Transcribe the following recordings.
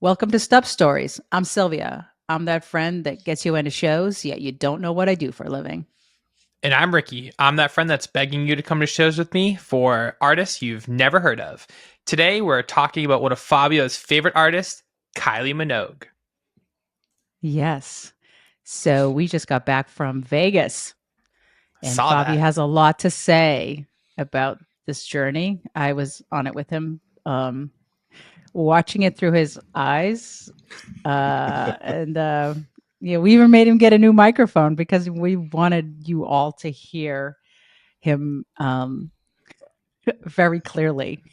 Welcome to Stub Stories. I'm Sylvia. I'm that friend that gets you into shows, yet you don't know what I do for a living. And I'm Ricky. I'm that friend that's begging you to come to shows with me for artists you've never heard of. Today, we're talking about one of Fabio's favorite artists, Kylie Minogue. Yes. So we just got back from Vegas, and Saw Fabi that. has a lot to say about this journey. I was on it with him, watching it through his eyes. And yeah, we even made him get a new microphone because we wanted you all to hear him very clearly.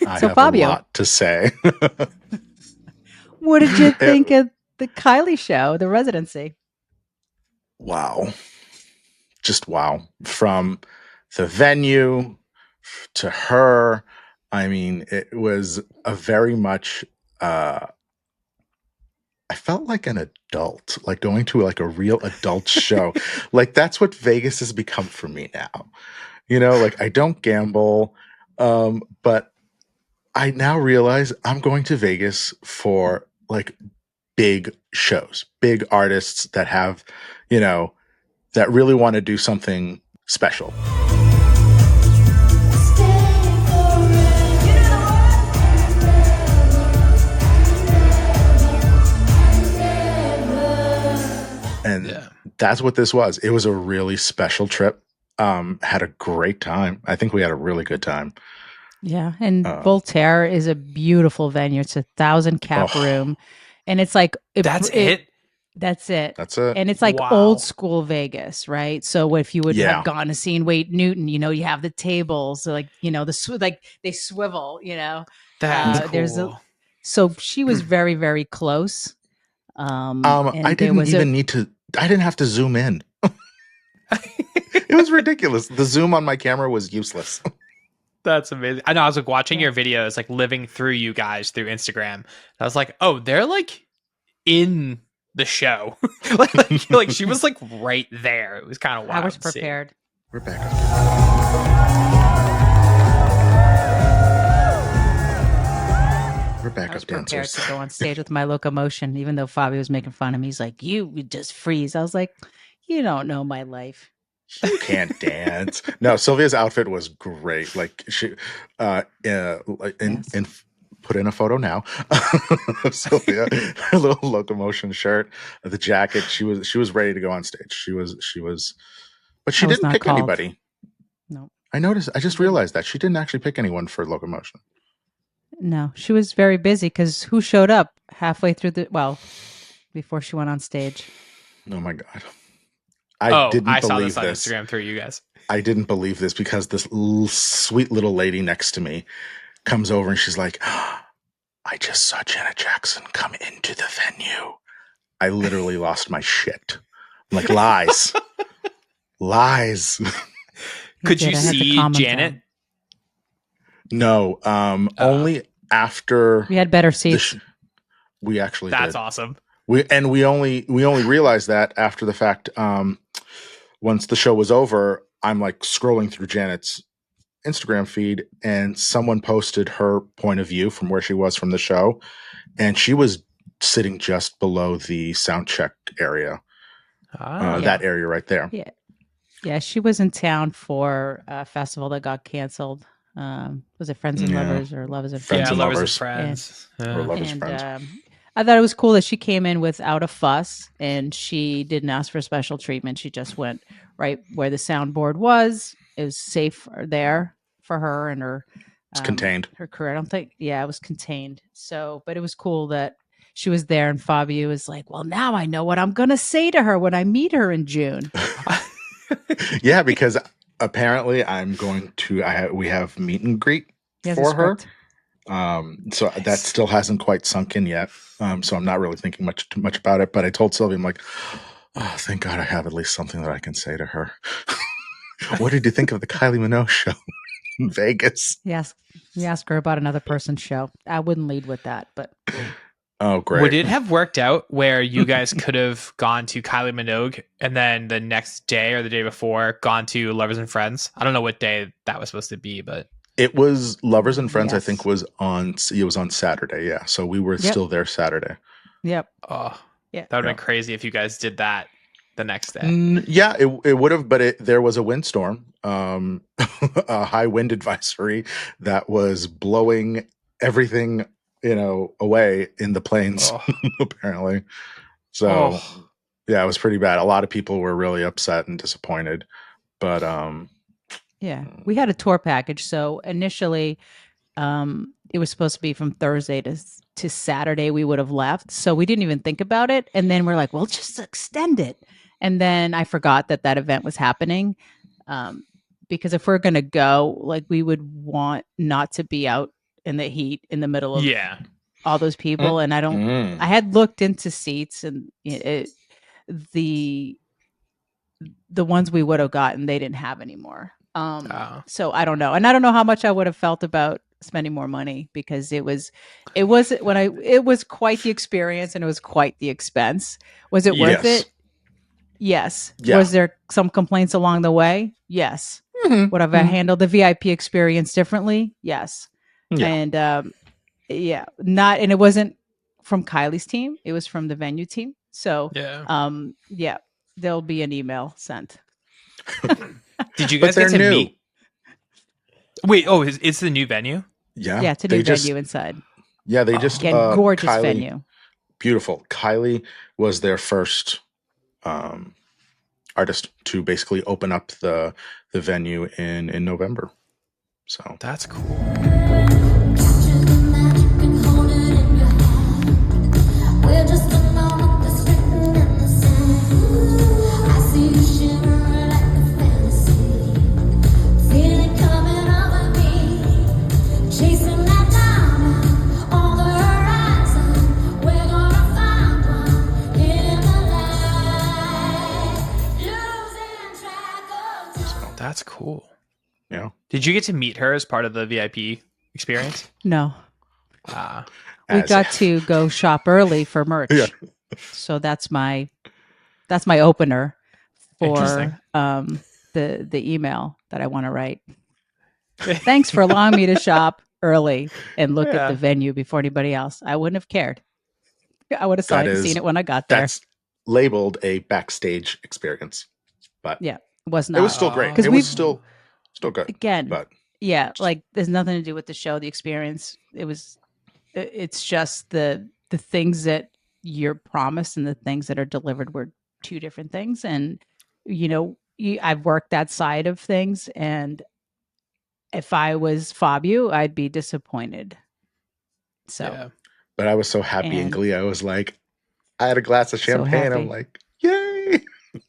I So have Fabio, a lot to say. what did you think of the Kylie show, the residency? Wow. Just wow. From the venue to her, I mean, it was a very much I felt like an adult, like going to like a real adult show. Like that's what Vegas has become for me now. Like I don't gamble, but I now realize I'm going to Vegas for like big shows, big artists that have, that really want to do something special. And that's what this was. It was a really special trip. Had a great time. I think we had a really good time. Yeah, and Voltaire is a beautiful venue. It's 1,000 cap room, and it's like That's it. That's it. That's it. And it's like Wow. old school Vegas, right? So if you would Yeah. have gone to see Wade Newton, you have the tables, like like they swivel, That's There's cool. so she was very, very close. And I didn't even need to. I didn't have to zoom in. It was ridiculous. The zoom on my camera was useless. That's amazing. I know. I was like watching your videos, like living through you guys through Instagram. I was like, oh, they're like in the show. like she was like right there. It was kind of wild. I was prepared. We're back. We're back I was up prepared dancers. to go on stage with my locomotion, even though Fabio was making fun of me. He's like, "You would just freeze." I was like, "You don't know my life. You can't dance." No, Sylvia's outfit was great. Like she, and put in a photo now of Sylvia, her little locomotion shirt, the jacket. She was ready to go on stage. She was, but she didn't pick anybody. No, I noticed. I just realized that she didn't actually pick anyone for locomotion. No, she was very busy because who showed up halfway through before she went on stage? Oh my God. I didn't saw believe this on this. Instagram through you guys. I didn't believe this because this sweet little lady next to me comes over and she's like, I just saw Janet Jackson come into the venue. I literally lost my shit. I'm like, lies. Lies. Could you see Janet? No, only after we had better seats. We actually That's did. Awesome. We only realized that after the fact. Once the show was over, I'm like scrolling through Janet's Instagram feed, and someone posted her point of view from where she was from the show, and she was sitting just below the sound check area. That area right there. Yeah, she was in town for a festival that got canceled. Was it Friends and Lovers or Lovers and Friends? And Lovers Lovers. and Friends. Or Lovers and Friends. I thought it was cool that she came in without a fuss, and she didn't ask for special treatment. She just went right where the soundboard was. It was safe there for her and her. It's contained. Her career. I don't think. Yeah, it was contained. So, but it was cool that she was there, and Fabio was like, "Well, now I know what I'm going to say to her when I meet her in June." Yeah, because apparently I'm going to. We have meet and greet for her. So nice. That still hasn't quite sunk in yet. So I'm not really thinking too much about it. But I told Sylvia, I'm like, oh, thank God I have at least something that I can say to her. What did you think of the Kylie Minogue show in Vegas? Yes, you ask her about another person's show. I wouldn't lead with that, but. Oh, great. Would it have worked out where you guys could have gone to Kylie Minogue and then the next day or the day before gone to Lovers and Friends? I don't know what day that was supposed to be, but It was Lovers and Friends. I Yes. think it was on Saturday. Yeah, so we were still there Saturday. Yep. Oh, Yeah. that would have been crazy if you guys did that the next day. Yeah, it would have, but there was a windstorm, a high wind advisory that was blowing everything, away in the plains, apparently. So, yeah, it was pretty bad. A lot of people were really upset and disappointed, but yeah, we had a tour package. So initially, it was supposed to be from Thursday to Saturday. We would have left, so we didn't even think about it. And then we're like, well, just extend it. And then I forgot that event was happening, because if we're gonna go, like, we would want not to be out in the heat in the middle of all those people. And I had looked into seats, and the ones we would have gotten, they didn't have anymore. So I don't know. And I don't know how much I would have felt about spending more money, because it was quite the experience, and it was quite the expense. Was it worth it? Yes. Yeah. Was there some complaints along the way? Yes. Would have I handled the VIP experience differently? Yes. Yeah. And and it wasn't from Kylie's team, it was from the venue team. So there'll be an email sent. Did you guys get to meet? Wait, it's the new venue? Yeah. Yeah, it's a new venue inside. Yeah, they just gorgeous Kylie, venue. Beautiful. Kylie was their first artist to basically open up the venue in November. So that's cool. That's cool. Yeah. Did you get to meet her as part of the VIP experience? No. We got to go shop early for merch. Yeah. So that's my opener for the email that I want to write. Thanks for allowing me to shop early and look at the venue before anybody else. I wouldn't have cared. I would have seen it when I got there. That's labeled a backstage experience. But yeah, it was not. It was still great. It was still good. Again, but like there's nothing to do with the show, the experience. It's just the things that you're promised and the things that are delivered were two different things. And, I've worked that side of things. And if I was Fabio, I'd be disappointed. So, but I was so happy in Glee. I was like, I had a glass of champagne. I'm like, yay.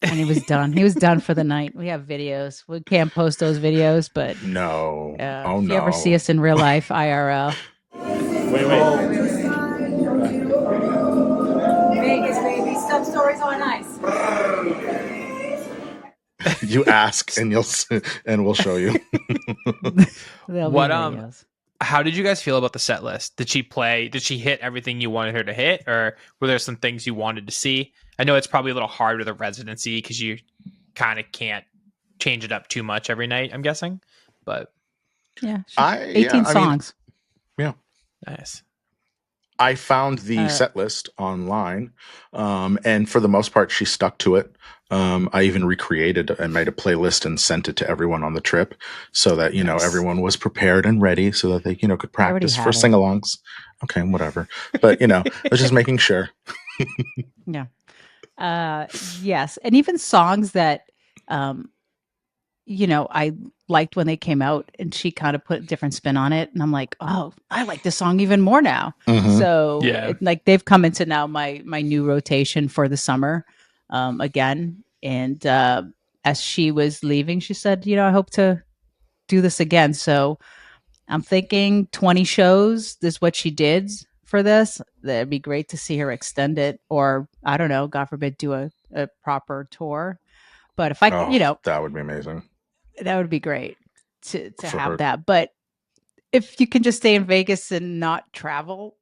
And he was done. He was done for the night. We have videos. We can't post those videos, but no. If you ever see us in real life, IRL. Wait. Vegas, baby. Stub Stories on ice. You ask, and we'll show you. How did you guys feel about the set list? Did she hit everything you wanted her to hit, or were there some things you wanted to see? I know it's probably a little hard with a residency because you kind of can't change it up too much every night, I'm guessing. But 18 songs. Nice. I found the set list online, and for the most part, she stuck to it. I even I made a playlist and sent it to everyone on the trip so that, everyone was prepared and ready so that they, could practice for sing-alongs. Okay, whatever. But, I was just making sure. Yeah. Yes. And even songs that, I liked when they came out, and she kind of put a different spin on it. And I'm like, oh, I like this song even more now. Mm-hmm. So they've come into now my new rotation for the summer again. And as she was leaving, she said, I hope to do this again. So I'm thinking 20 shows is what she did for this. That'd be great to see her extend it, or I don't know, God forbid, do a proper tour. But if I, that would be amazing. That would be great to have her. That. But if you can just stay in Vegas and not travel,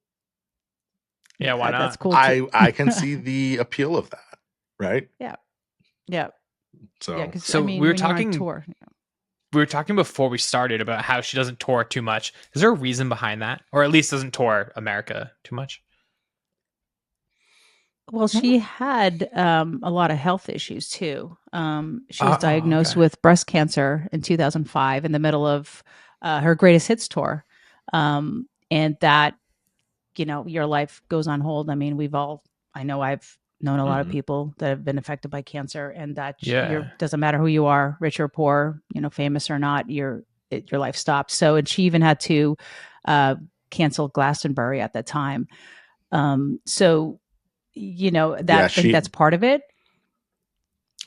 why not? That's cool. I can see the appeal of that, right? Yeah. So we were talking tour. we were talking before we started about how she doesn't tour too much. Is there a reason behind that, or at least doesn't tour America too much? Well, she had a lot of health issues too. She was Oh, diagnosed okay. with breast cancer in 2005 in the middle of her greatest hits tour. And that, your life goes on hold. I mean, I know I've known a lot of Mhm. people that have been affected by cancer, and that Yeah. doesn't matter who you are, rich or poor, famous or not, your life stops. So, and she even had to cancel Glastonbury at that time. So, Yeah, I think that's part of it.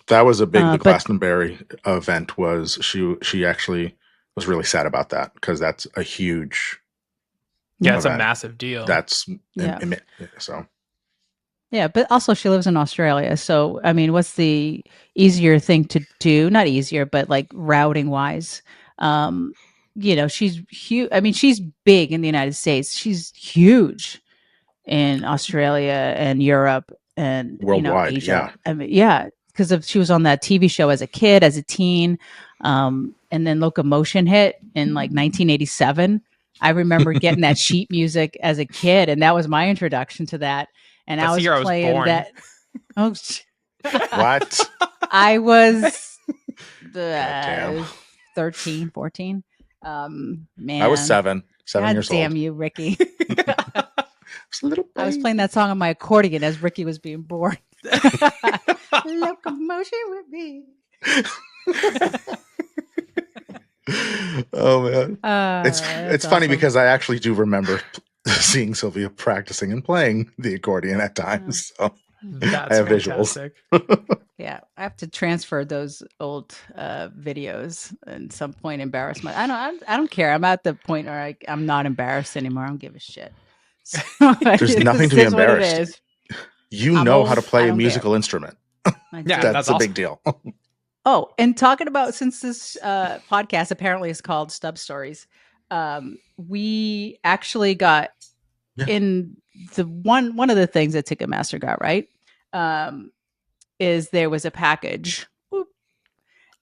that was a big, the But Glastonbury event was, she actually was really sad about that, because that's a huge Yeah, yeah, it's a event. massive deal. That's yeah. so Yeah, but also she lives in Australia. So, I mean, what's the easier thing to do? Not easier, but like routing wise. Um, she's huge. I mean, she's big in the United States. She's huge in Australia and Europe and, worldwide. Asia. Yeah. I mean, yeah, because of she was on that TV show as a kid, as a teen. And then Locomotion hit in like 1987. I remember getting that sheet music as a kid, and that was my introduction to that. And I That's the was year I was playing born. that. Oh, What? I was God damn. 13, 14. I was Man, 7 God years damn old. you, Ricky. Just a little I was baby. playing that song on my accordion as Ricky was being born. Locomotion with me. Oh man, it's That's funny awesome. because I actually do remember seeing Sylvia practicing and playing the accordion at times. So I That's have visuals. fantastic. Yeah, I have to transfer those old videos at some point. Embarrassment. I don't care. I'm at the point where I'm not embarrassed anymore. I don't give a shit. So There's it nothing to just be is what it embarrassed. is. You I'm know how old. to I play a don't care. musical instrument. I Yeah, do. that's That's a awesome. big deal. Oh, and talking about since this podcast apparently is called Stub Stories, we actually got Yeah. in the one of the things that Ticketmaster got right um, is there was a package,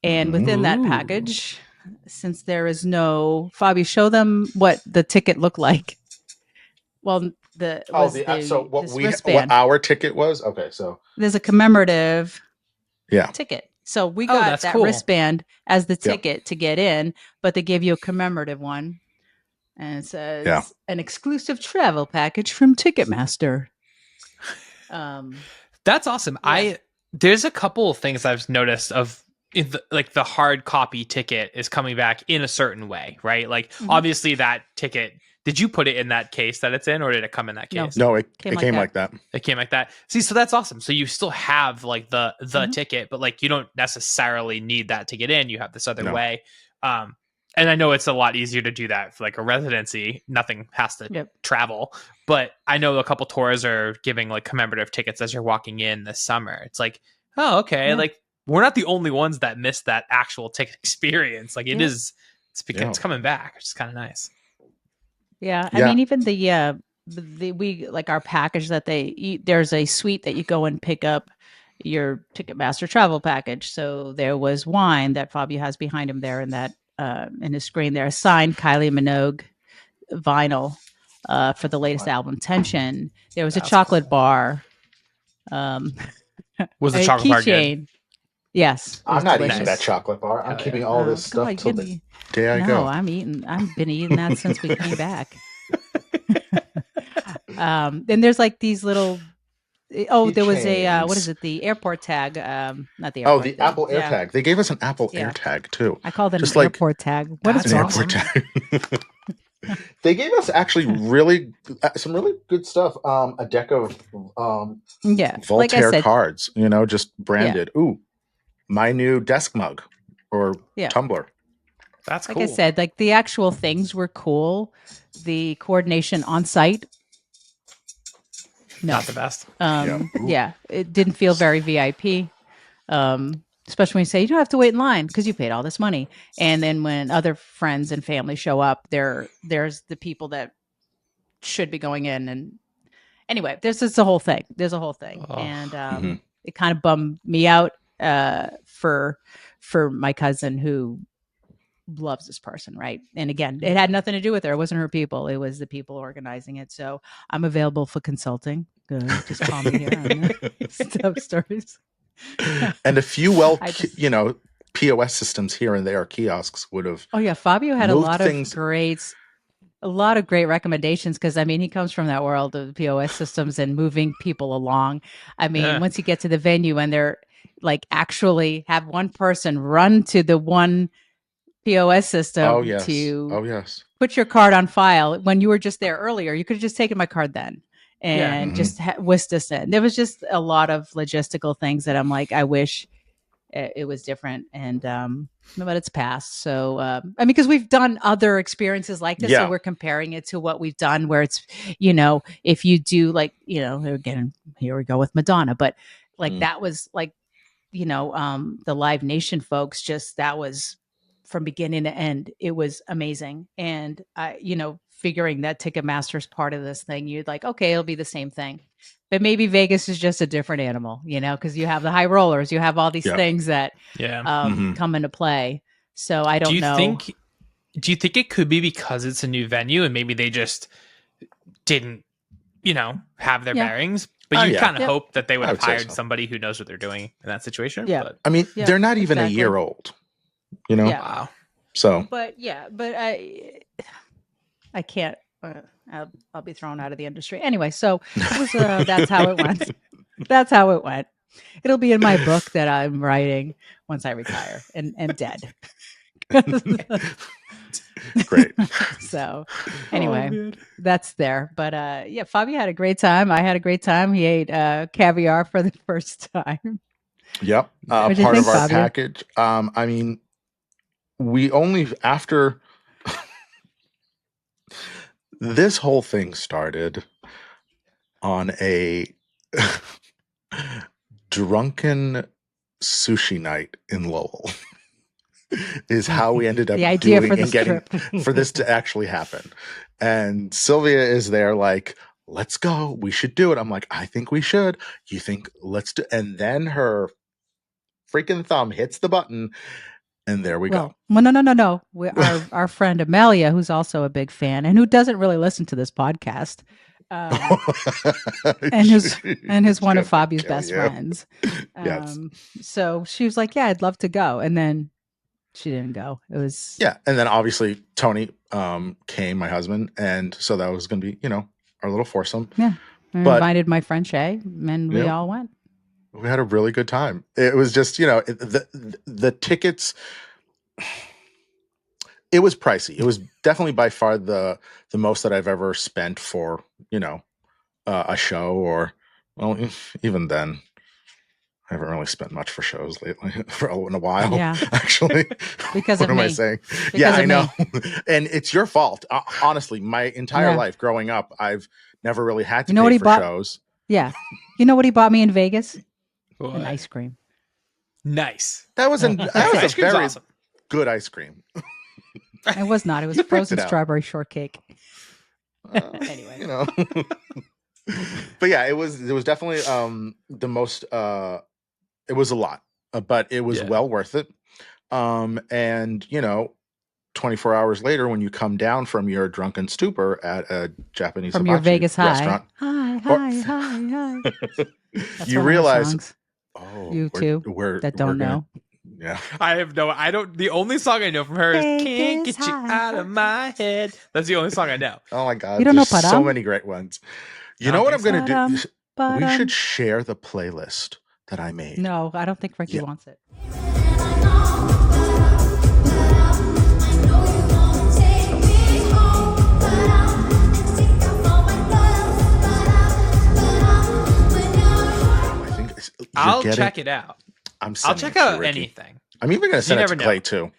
and within that Ooh. package, since there is no Fabio, show them what the ticket looked like. Well, Oh, so this what wristband. our ticket was? Okay, so There's a commemorative yeah, ticket. So we Oh, got that's that cool. wristband as the yep, ticket to get in, but they gave you a commemorative one. And it yeah. says an exclusive travel package from Ticketmaster. That's awesome. Yeah. There's a couple of things I've noticed of like the hard copy ticket is coming back in a certain way, right? Like Mhm. obviously that ticket, did you put it in that case that it's in, or did it come in that No. case? No, it Came came like like that. It came like that. See, so that's awesome. So you still have like the Mhm. ticket, but like you don't necessarily need that to get in. You have this other No. way. And I know it's a lot easier to do that for like a residency. Nothing has to Yep. travel. But I know a couple tours are giving like commemorative tickets as you're walking in this summer. It's like, oh, okay. Yeah. Like we're not the only ones that missed that actual ticket experience. Like Yeah. it's coming back, which is kind of nice. Yeah. I Yeah. mean, even we like our package that there's a suite that you go and pick up your Ticketmaster travel package. So there was wine that Fabio has behind him there in that in his screen there, a signed Kylie Minogue vinyl for the latest album Tension. There was a That's chocolate cool. bar, um, Was the a chocolate bar good? keychain. Yes, it was I'm not delicious. eting that chocolate bar. I'm Hell keeping yeah. all Oh, this stuff God, till give the me. day I No, go. I'm eating. I've been eating that since we came back. Then there's like these little. Oh, there was a what is Keychains. it? The airport tag. Not the Oh, airport. the Apple Yeah, AirTag. They gave us an Apple yeah. AirTag too. I called it an Just like airport tag. What is That's an wrong airport with me? tag. They gave us actually some really good stuff. A deck of Yeah, like I Voltaire said. cards, just Yeah, branded. Ooh, my new desk mug or yeah. tumbler. That's Like I cool. said, like the actual things were cool. The coordination on site, no. Not the best. Yeah. Ooh. Yeah, it didn't feel very VIP. Especially when you say you don't have to wait in line because you paid all this money. And then when other friends and family show up, there's the people that should be going in. And anyway, there's just a whole thing. There's a whole thing, Oh. and Mhm. it kind of bummed me out for my cousin who loves this person, right? And again, it had nothing to do with her. It wasn't her people. It was the people organizing it. So I'm available for consulting. Just call me here on Stub Stories. And a few just, POS systems here and there, kiosks would have. Oh yeah, Fabio had a lot of great recommendations because I mean he comes from that world of POS systems and moving people along. I mean, once you get to the venue and they're like actually have one person run to the one POS system to put your card on file. When you were just there earlier, you could have just taken my card then and just whisked us in. There was just a lot of logistical things that I'm like, I wish it was different. And but it's passed. So I mean, because we've done other experiences like this, so we're comparing it to what we've done. Where it's if you do like again, here we go with Madonna, but like that was like the Live Nation folks. Just that was from beginning to end. It was amazing, and figuring that Ticketmaster's part of this thing, you'd like, okay, it'll be the same thing. But maybe Vegas is just a different animal, because you have the high rollers, you have all these things that come into play. So I don't know. Do you think it could be because it's a new venue and maybe they just didn't, have their bearings? But you kind of hope that they would have hired somebody who knows what they're doing in that situation. Yeah. But, I mean, they're not even a year old, Yeah. Wow. So. But I can't. I'll be thrown out of the industry anyway. So that's how it went. That's how it went. It'll be in my book that I'm writing once I retire and am dead. Great. So anyway, that's there. But Fabio had a great time. I had a great time. He ate caviar for the first time. Yep. Part of our package. I mean, we only after. This whole thing started on a drunken sushi night in Lowell. Is how we ended up getting for this to actually happen. And Sylvia is there like, let's go. We should do it. I'm like, I think we should. You think let's do, and then her freaking thumb hits the button. And there we go. Well, no. Our friend Amelia, who's also a big fan and who doesn't really listen to this podcast, and who's one of Fabio's best friends. Yes. So she was like, "Yeah, I'd love to go," and then she didn't go. It was and then obviously Tony came, my husband, and so that was going to be our little foursome. Yeah, I invited my friend Shay, and we all went. We had a really good time. It was just, the tickets, it was pricey. It was definitely by far the most that I've ever spent for, a show or, well, even then, I haven't really spent much for shows lately in a while, actually. Because what of am me. I saying? Because I know. And it's your fault. Honestly, my entire life growing up, I've never really had to pay for shows. Yeah. You know what he bought me in Vegas? What? An ice cream. Nice. That was a very awesome. good ice cream. It was not. It was frozen strawberry shortcake. Anyway. But yeah, it was definitely the most it was a lot, but it was well worth it. And 24 hours later, when you come down from your drunken stupor at a Japanese from your Vegas restaurant, hi. You realize, you two that don't know. Yeah, the only song I know from her is "Can't Get You Out of My Head." That's the only song I know. Oh my God, you don't know so many great ones. You know what I'm going to do? We should share the playlist that I made. No, I don't think Ricky wants it. I'll check it out. I'll check out anything. I'm even going to send it to Clay too.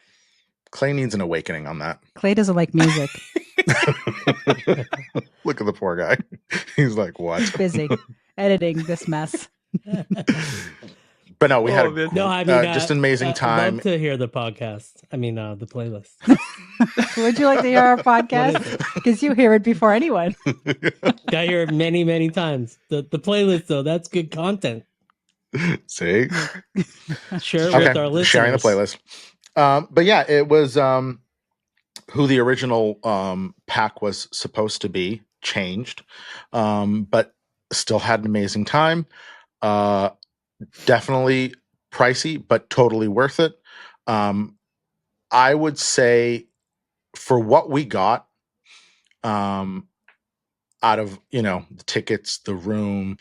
Clay needs an awakening on that. Clay doesn't like music. Look at the poor guy. He's like, what? He's busy editing this mess. But no, we had just an amazing time. I'd love to hear the podcast. I mean, the playlist. Would you like to hear our podcast? Because you hear it before anyone. I hear it many, many times. The playlist, though, that's good content. See? Share it with our listeners. Sharing the playlist. But yeah, it was who the original pack was supposed to be, changed, but still had an amazing time. Definitely pricey, but totally worth it. I would say for what we got, out of the tickets, the room,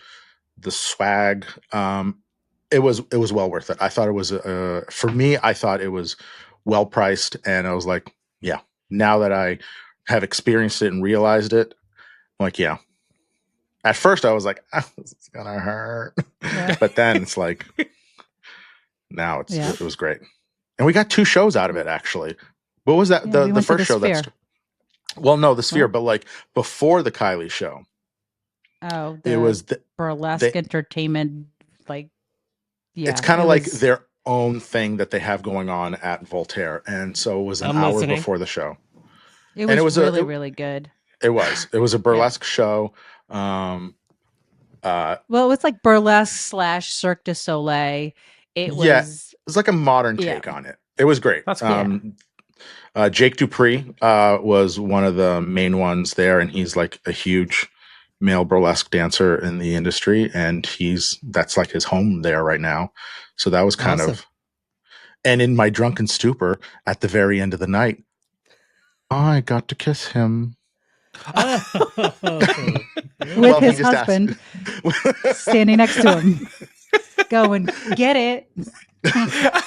the swag, it was well worth it. I thought it was for me. I thought it was well priced, and I was like, yeah. Now that I have experienced it and realized it, I'm like, yeah. At first, I was like, oh, this is gonna hurt, but then it's like, now it was great, and we got 2 shows out of it. Actually, what was that? Yeah, the first show Sphere. well, no, the Sphere, but like before the Kylie show. Oh, it was burlesque entertainment. Like, yeah, it's kind of like their own thing that they have going on at Voltaire, and so it was an hour before the show. It was really really good. It was a burlesque show. Well, it was like burlesque / Cirque du Soleil. It was like a modern take on it. It was great. That's cool. Jake Dupree was one of the main ones there, and he's like a huge male burlesque dancer in the industry, and that's like his home there right now. So that was kind of, and in my drunken stupor at the very end of the night, I got to kiss him. With his husband standing next to him. Go and get it.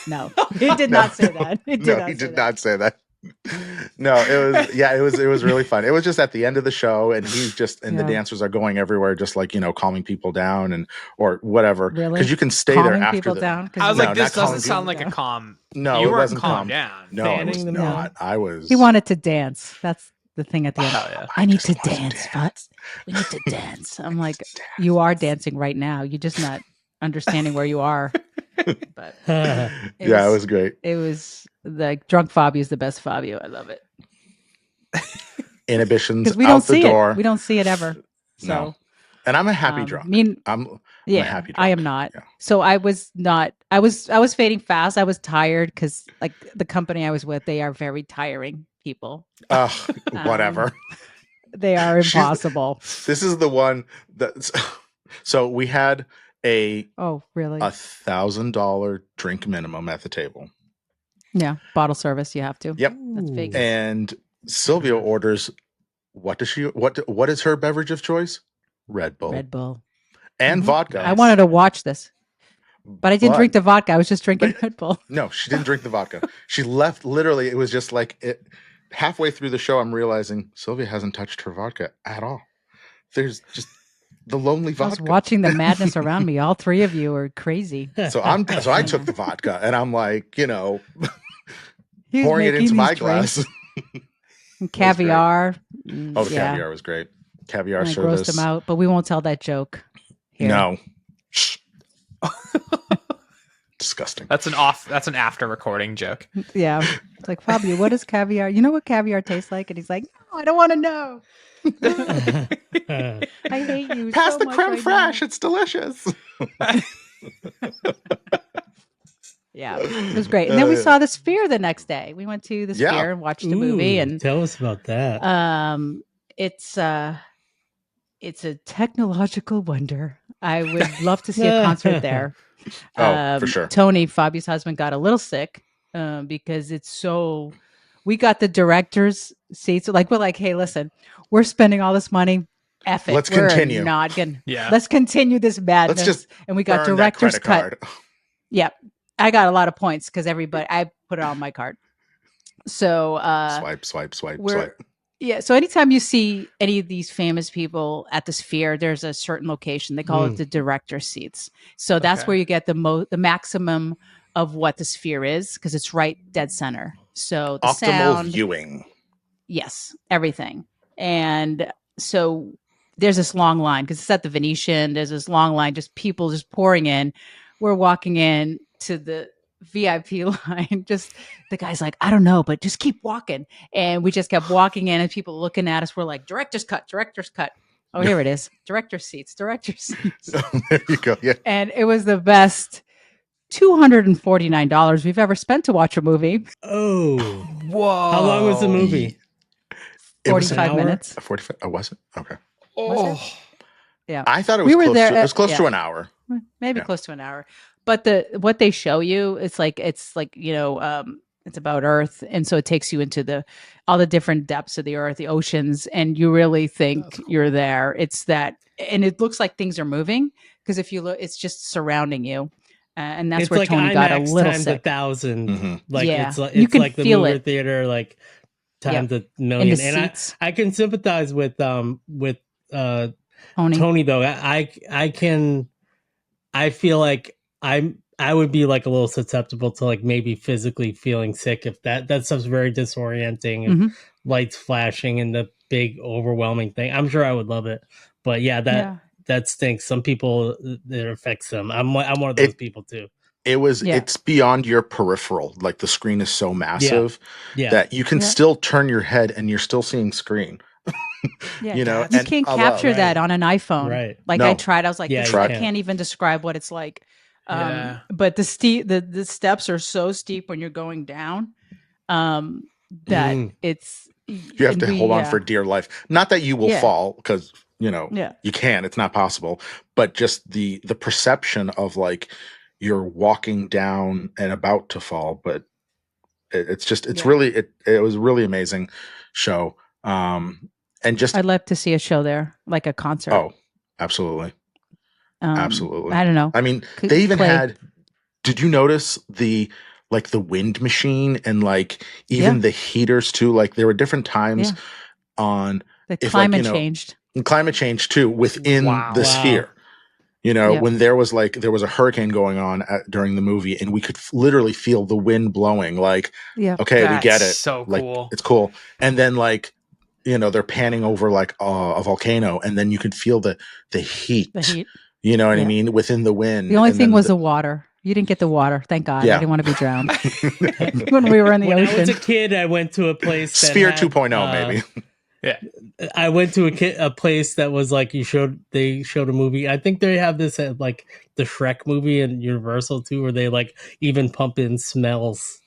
No, he did not say that. He did not say that. No, it was really fun. It was just at the end of the show, and he's just, and the dancers are going everywhere, just like, calming people down or whatever. Really? Because you can stay there after down. I was like, this doesn't sound like a calm. No, you it weren't wasn't calm down. No, it was not. He wanted to dance. That's the thing at the end. Yeah. I need to dance. We need to dance. I'm like, you are dancing right now. You're just not understanding where you are. But it was great. It was the drunk Fabio is the best Fabio. I love it. Inhibitions we don't see it. We don't see it ever. So, no. And I'm a happy drunk. I'm a happy drunk. I am not. Yeah. So I was not. I was fading fast. I was tired because like the company I was with, they are very tiring people. Whatever. They are impossible. This is the one that. So we had really $1,000 drink minimum at the table. Yeah, bottle service. You have to. Yep. That's Vegas. And Sylvia orders. What is her beverage of choice? Red Bull. Red Bull. And vodka. I wanted to watch this, but I didn't drink the vodka. I was just drinking Red Bull. No, she didn't drink the vodka. She left. Literally, it was just like it. Halfway through the show, I'm realizing Sylvia hasn't touched her vodka at all. There's just the lonely vodka. I was watching the madness around me. All 3 of you are crazy. So I took the vodka, and I'm like, pouring it into my glass. And caviar. The caviar was great. Caviar and service. I grossed them out, but we won't tell that joke here. No. Disgusting. That's an after recording joke. Yeah. It's like, Fabio, what is caviar? You know what caviar tastes like? And he's like, no, I don't want to know. I hate you. Pass so the much creme right fraiche. now. It's delicious. Yeah, it was great. And then we saw the Sphere the next day. We went to the Sphere and watched the movie. And tell us about that. It's a technological wonder. I would love to see a concert there. For sure. Tony, Fabio's husband, got a little sick because it's so. We got the director's seats. Like we're like, hey, listen, we're spending all this money. F it. Let's continue. Not gonna. Yeah. Let's continue this madness. And we got director's cut. Yep. I got a lot of points because I put it on my card. So swipe. Yeah. So anytime you see any of these famous people at the Sphere, there's a certain location. They call it the director seats. So that's where you get the maximum of what the Sphere is because it's right dead center. So the optimal sound, viewing. Yes, everything. And so there's this long line because it's at the Venetian. There's this long line, just people just pouring in. We're walking in to the VIP line. Just the guy's like, I don't know, but just keep walking. And we just kept walking in and people looking at us. We're like, director's cut. Oh, here it is. Director's seats. Oh, there you go. Yeah. And it was the best $249 we've ever spent to watch a movie. Oh, Whoa. how long was the movie? It was 45 an hour? minutes. 45. Oh, was it? Okay. Oh. Yeah. I thought it was We were close there to. It was at- close yeah. to an hour. Maybe Yeah. close to an hour. But what they show you, it's like it's about Earth, and so it takes you into all the different depths of the Earth, the oceans, and you really think That's cool. you're there. It's that, and it looks like things are moving because if you look, it's just surrounding you, and that's It's where like Tony got a IMAX little times sick. 1,000. Mhm. Like Yeah. it's You it's can like the feel movie it. theater like times a In million. the And seats, I can sympathize with Tony. Tony though. I feel like I would be like a little susceptible to like maybe physically feeling sick if that stuff's very disorienting and Mhm. lights flashing and the big overwhelming thing. I'm sure I would love it, but yeah, that stinks. Some people it affects them. I'm one of those people too. It's beyond your peripheral. Like the screen is so massive that you can still turn your head and you're still seeing screen. Yeah, You know, you and can't although- capture that on an iPhone. Right. Like No. I tried. I was like, Yeah, this, you I can't. can't even describe what it's like. Yeah. But the steps are so steep when you're going down that it's you have to hold on for dear life. Not that you will fall, because you can. It's not possible. But just the perception of like you're walking down and about to fall. But it's really it was a really amazing show. And just I'd love to see a show there, like a concert. Oh, absolutely. Absolutely. I don't know. I mean, they even had. Did you notice the wind machine and like even the heaters too? Like there were different times on the climate changed. And climate change too within the sphere. When there was a hurricane going on during the movie, and we could literally feel the wind blowing. Like, okay, That's we get it. So like, cool. It's cool. And then they're panning over like a volcano, and then you could feel the heat. The heat. You know what I mean? Within the wind. The only thing was the water. You didn't get the water. Thank God. Yeah. I didn't want to be drowned when we were in the ocean. When I was a kid, I went to a place Sphere 2.0 maybe. Yeah. I went to a place that was like they showed a movie. I think they have this at like the Shrek movie in Universal too, where they like even pump in smells.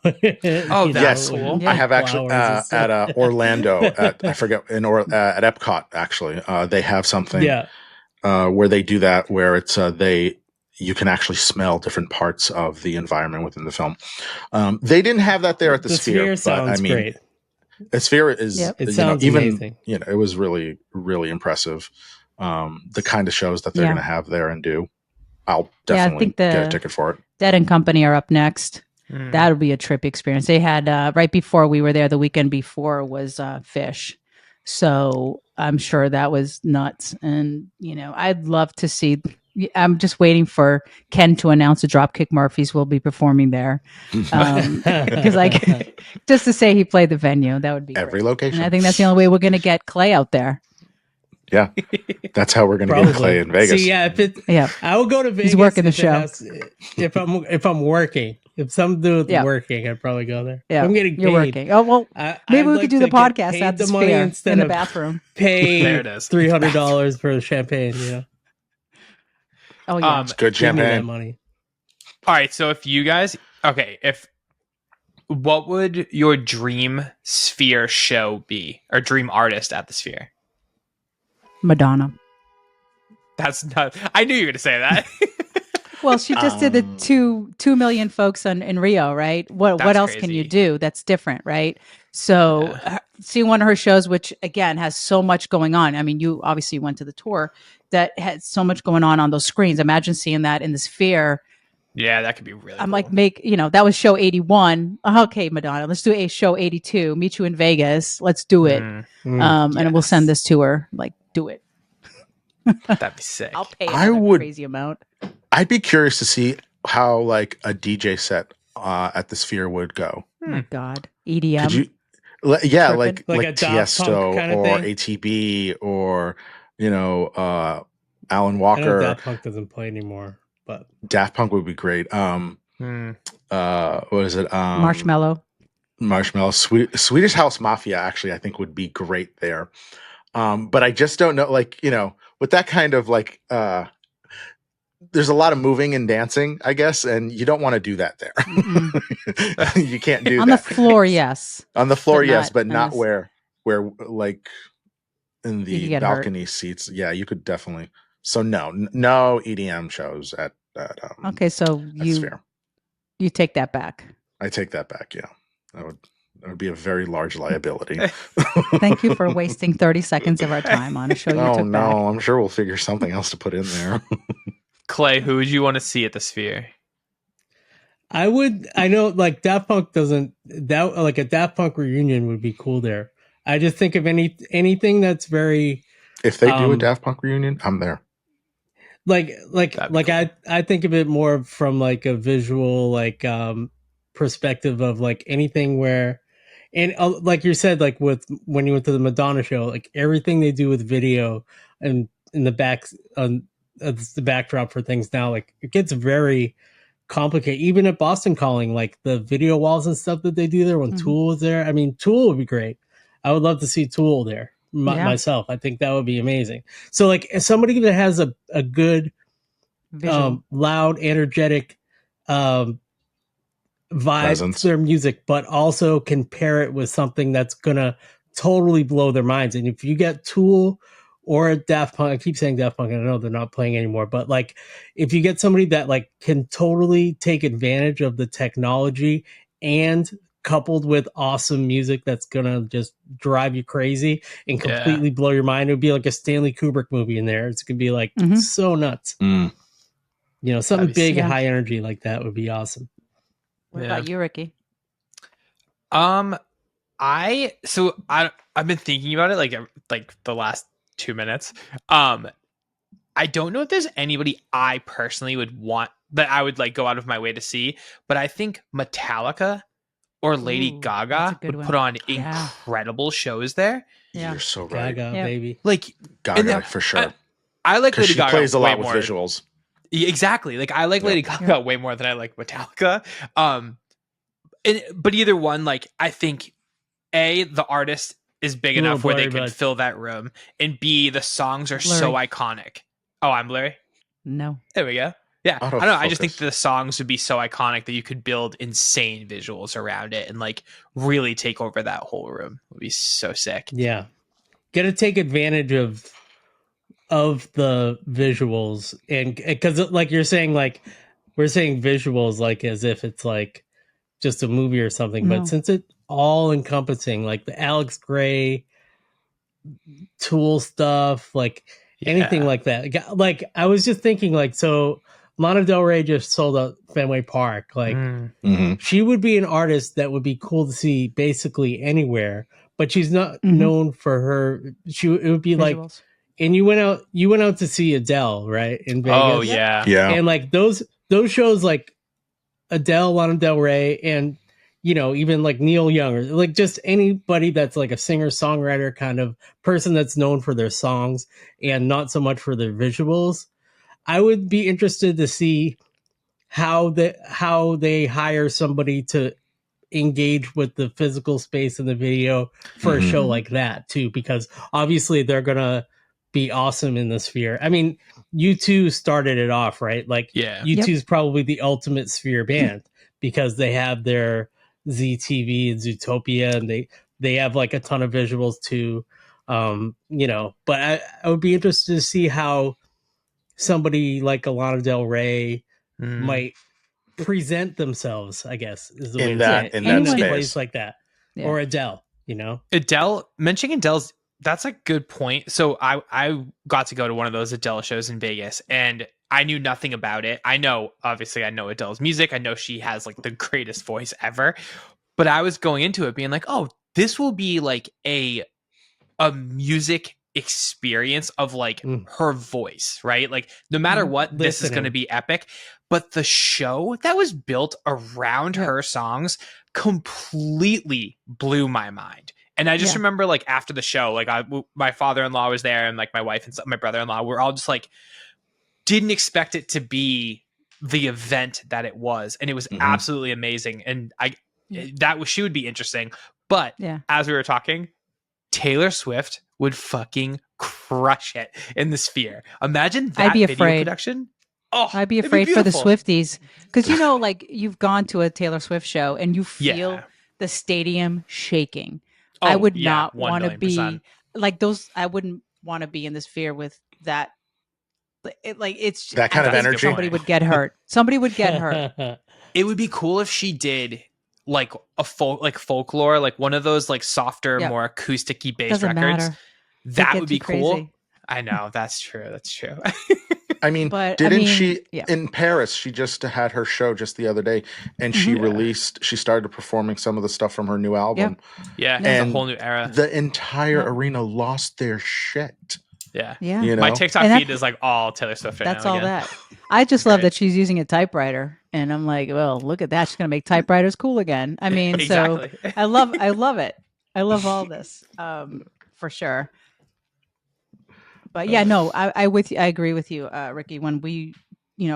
That's cool. I have actually at Orlando I forget at Epcot actually they have something where they do that, where it's you can actually smell different parts of the environment within the film. They didn't have that there at the Sphere, but I mean, great. The Sphere is it sounds amazing. It was really, really impressive. The kind of shows that they're going to have there and do. I'll definitely get a ticket for it. Dead and Company are up next. That'll be a trip experience. They had right before we were there, the weekend before was Fish. So I'm sure that was nuts. And, I'd love to see. I'm just waiting for Ken to announce the Dropkick Murphys will be performing there. Because just to say he played the venue, that would be every great. location. And I think that's the only way we're going to get Clay out there. Yeah, that's how we're going to get Clay in Vegas. See, I will go to Vegas. He's working the show. If I'm working, if some dude's working, I'd probably go there. Yeah, I'm getting paid. You're working. Oh well, maybe we could do the podcast at the Sphere in the bathroom. Pay there it is. $300 for the champagne. Oh yeah, it's good champagne. Give me that money. All right, so what would your dream Sphere show be, or dream artist at the Sphere? Madonna. That's not. I knew you were going to say that. Well, she just did the 2 million folks in Rio, right? What else can you do that's different, right? So seeing one of her shows, which again has so much going on. I mean, you obviously went to the tour that had so much going on those screens. Imagine seeing that in the Sphere. Yeah, that could be really. I'm cool. like, that was show 81. Okay, Madonna, let's do a show 82. Meet you in Vegas. Let's do it. And we'll send this to her. Like, do it. That'd be sick. I'll pay a crazy amount. I'd be curious to see how like a DJ set at the Sphere would go. Oh my God, EDM. Could you, yeah, Tripping. like a Daft Punk Tiesto kind of or thing? ATB or Alan I know Walker. Daft Punk doesn't play anymore, but Daft Punk would be great. What is it? Marshmello. Swedish House Mafia actually I think would be great there. But I just don't know, with that kind of there's a lot of moving and dancing, I guess, and you don't want to do that there. You can't do On that. the floor, yes. On the floor, But yes, not but not as- where like in You the could get balcony seats. Yeah, you could definitely. So no EDM shows at Okay, so at Sphere. you take that back. I take that back. Yeah, that would be a very large liability. Thank you for wasting 30 seconds of our time on a show you Oh took back. no, I'm sure we'll figure something else to put in there. Clay, who would you want to see at the Sphere? I know like Daft Punk like a Daft Punk reunion would be cool there. I just think of anything that's very If they do a Daft Punk reunion, I'm there. I think of it more from like a visual perspective of like anything where, and like you said, like when you went to the Madonna show, like everything they do with video and in the back the backdrop for things now, like it gets very complicated. Even at Boston Calling, like the video walls and stuff that they do there when Tool was there. I mean, Tool would be great. I would love to see Tool there myself. I think that would be amazing. So like as somebody that has a good loud, energetic vibe to their music, but also can pair it with something that's gonna totally blow their minds. And if you get Tool or Daft Punk, I keep saying Daft Punk, and I know they're not playing anymore, but like if you get somebody that like can totally take advantage of the technology and coupled with awesome music that's gonna just drive you crazy and completely blow your mind, it would be like a Stanley Kubrick movie in there. It's gonna be like so nuts. You know, something big and high energy like that would be awesome. What about you, Ricky? I've been thinking about it like the last 2 minutes. I don't know if there's anybody I personally would want that I would like go out of my way to see, but I think Metallica or Lady Gaga would put on incredible shows there. Yeah. You're so right. Gaga, baby. Like Gaga for sure. I like Lady Gaga. She plays a lot with more. Visuals. Exactly. Like I like Lady Gaga way more than I like Metallica. But either one, like I think the artist is big enough where they can fill that room, and B, the songs are so iconic. Oh, I'm blurry? No. There we go. Yeah. I don't know. I just think the songs would be so iconic that you could build insane visuals around it and like really take over that whole room. It would be so sick. Yeah. Got to take advantage of the visuals, and because like you're saying, like we're saying visuals like as if it's like just a movie or something, but since it's all encompassing, like the Alex Gray Tool stuff, like anything like that. Like I was just thinking, like, so Lana Del Rey just sold out Fenway Park. Like she would be an artist that would be cool to see basically anywhere, but she's not known for her. It would be visuals. Like, and you went out to see Adele, right? In Vegas. Oh yeah. And like those shows, like Adele, Lana Del Rey, and you know, even like Neil Young, or like just anybody that's like a singer-songwriter kind of person that's known for their songs and not so much for their visuals. I would be interested to see how they hire somebody to engage with the physical space in the video for a show like that too, because obviously they're gonna be awesome in the Sphere. I mean, U2 started it off, right? Like U2 is probably the ultimate Sphere band because they have their ZTV and Zootopia, and they have like a ton of visuals too. You know, but I would be interested to see how somebody like Lana Del Rey might present themselves, I guess, is the way to say it. In that space. A place like that. Or Adele, you know? Mentioning Adele's, that's a good point. So I got to go to one of those Adele shows in Vegas, and I knew nothing about it. I know Adele's music. I know she has like the greatest voice ever. But I was going into it being like, oh, this will be like a music experience of like her voice, right? Like no matter what, this is going to be epic. But the show that was built around her songs completely blew my mind. And I just remember like after the show, like my father-in-law was there, and like my wife and my brother-in-law were all just like, didn't expect it to be the event that it was. And it was absolutely amazing. And she would be interesting. But as we were talking, Taylor Swift would fucking crush it in the Sphere. Imagine that I'd be video afraid. production. Oh, I'd be it'd afraid for the beautiful. Swifties because like you've gone to a Taylor Swift show and you feel Yeah. the stadium shaking. I Oh, would yeah, not one want to million percent. be like those. I wouldn't want to be in the sphere with that. It's. That I kind of think That's a good energy. somebody point. would get hurt. Somebody would get hurt. It would be cool if she did like a folklore, like one of those like softer, Yep. more acousticy based Doesn't records. matter. He'd That get would too be cool. crazy. I know, that's true. That's true. I mean, But didn't she yeah. in Paris? She just had her show just the other day, and she Mhm. she started performing some of the stuff from her new album, Yeah, Yeah. it's a and whole new era. the entire Yep. arena lost their shit. Yeah. Yeah. You My know, TikTok And feed is like all Taylor Swift right that's now all again. that. I just love Great. that she's using a typewriter, and I'm like, well, look at that. She's gonna make typewriters cool again. I mean, Exactly. so I love it. I love all this, for sure. But yeah, no, I agree with you, Ricky. When we,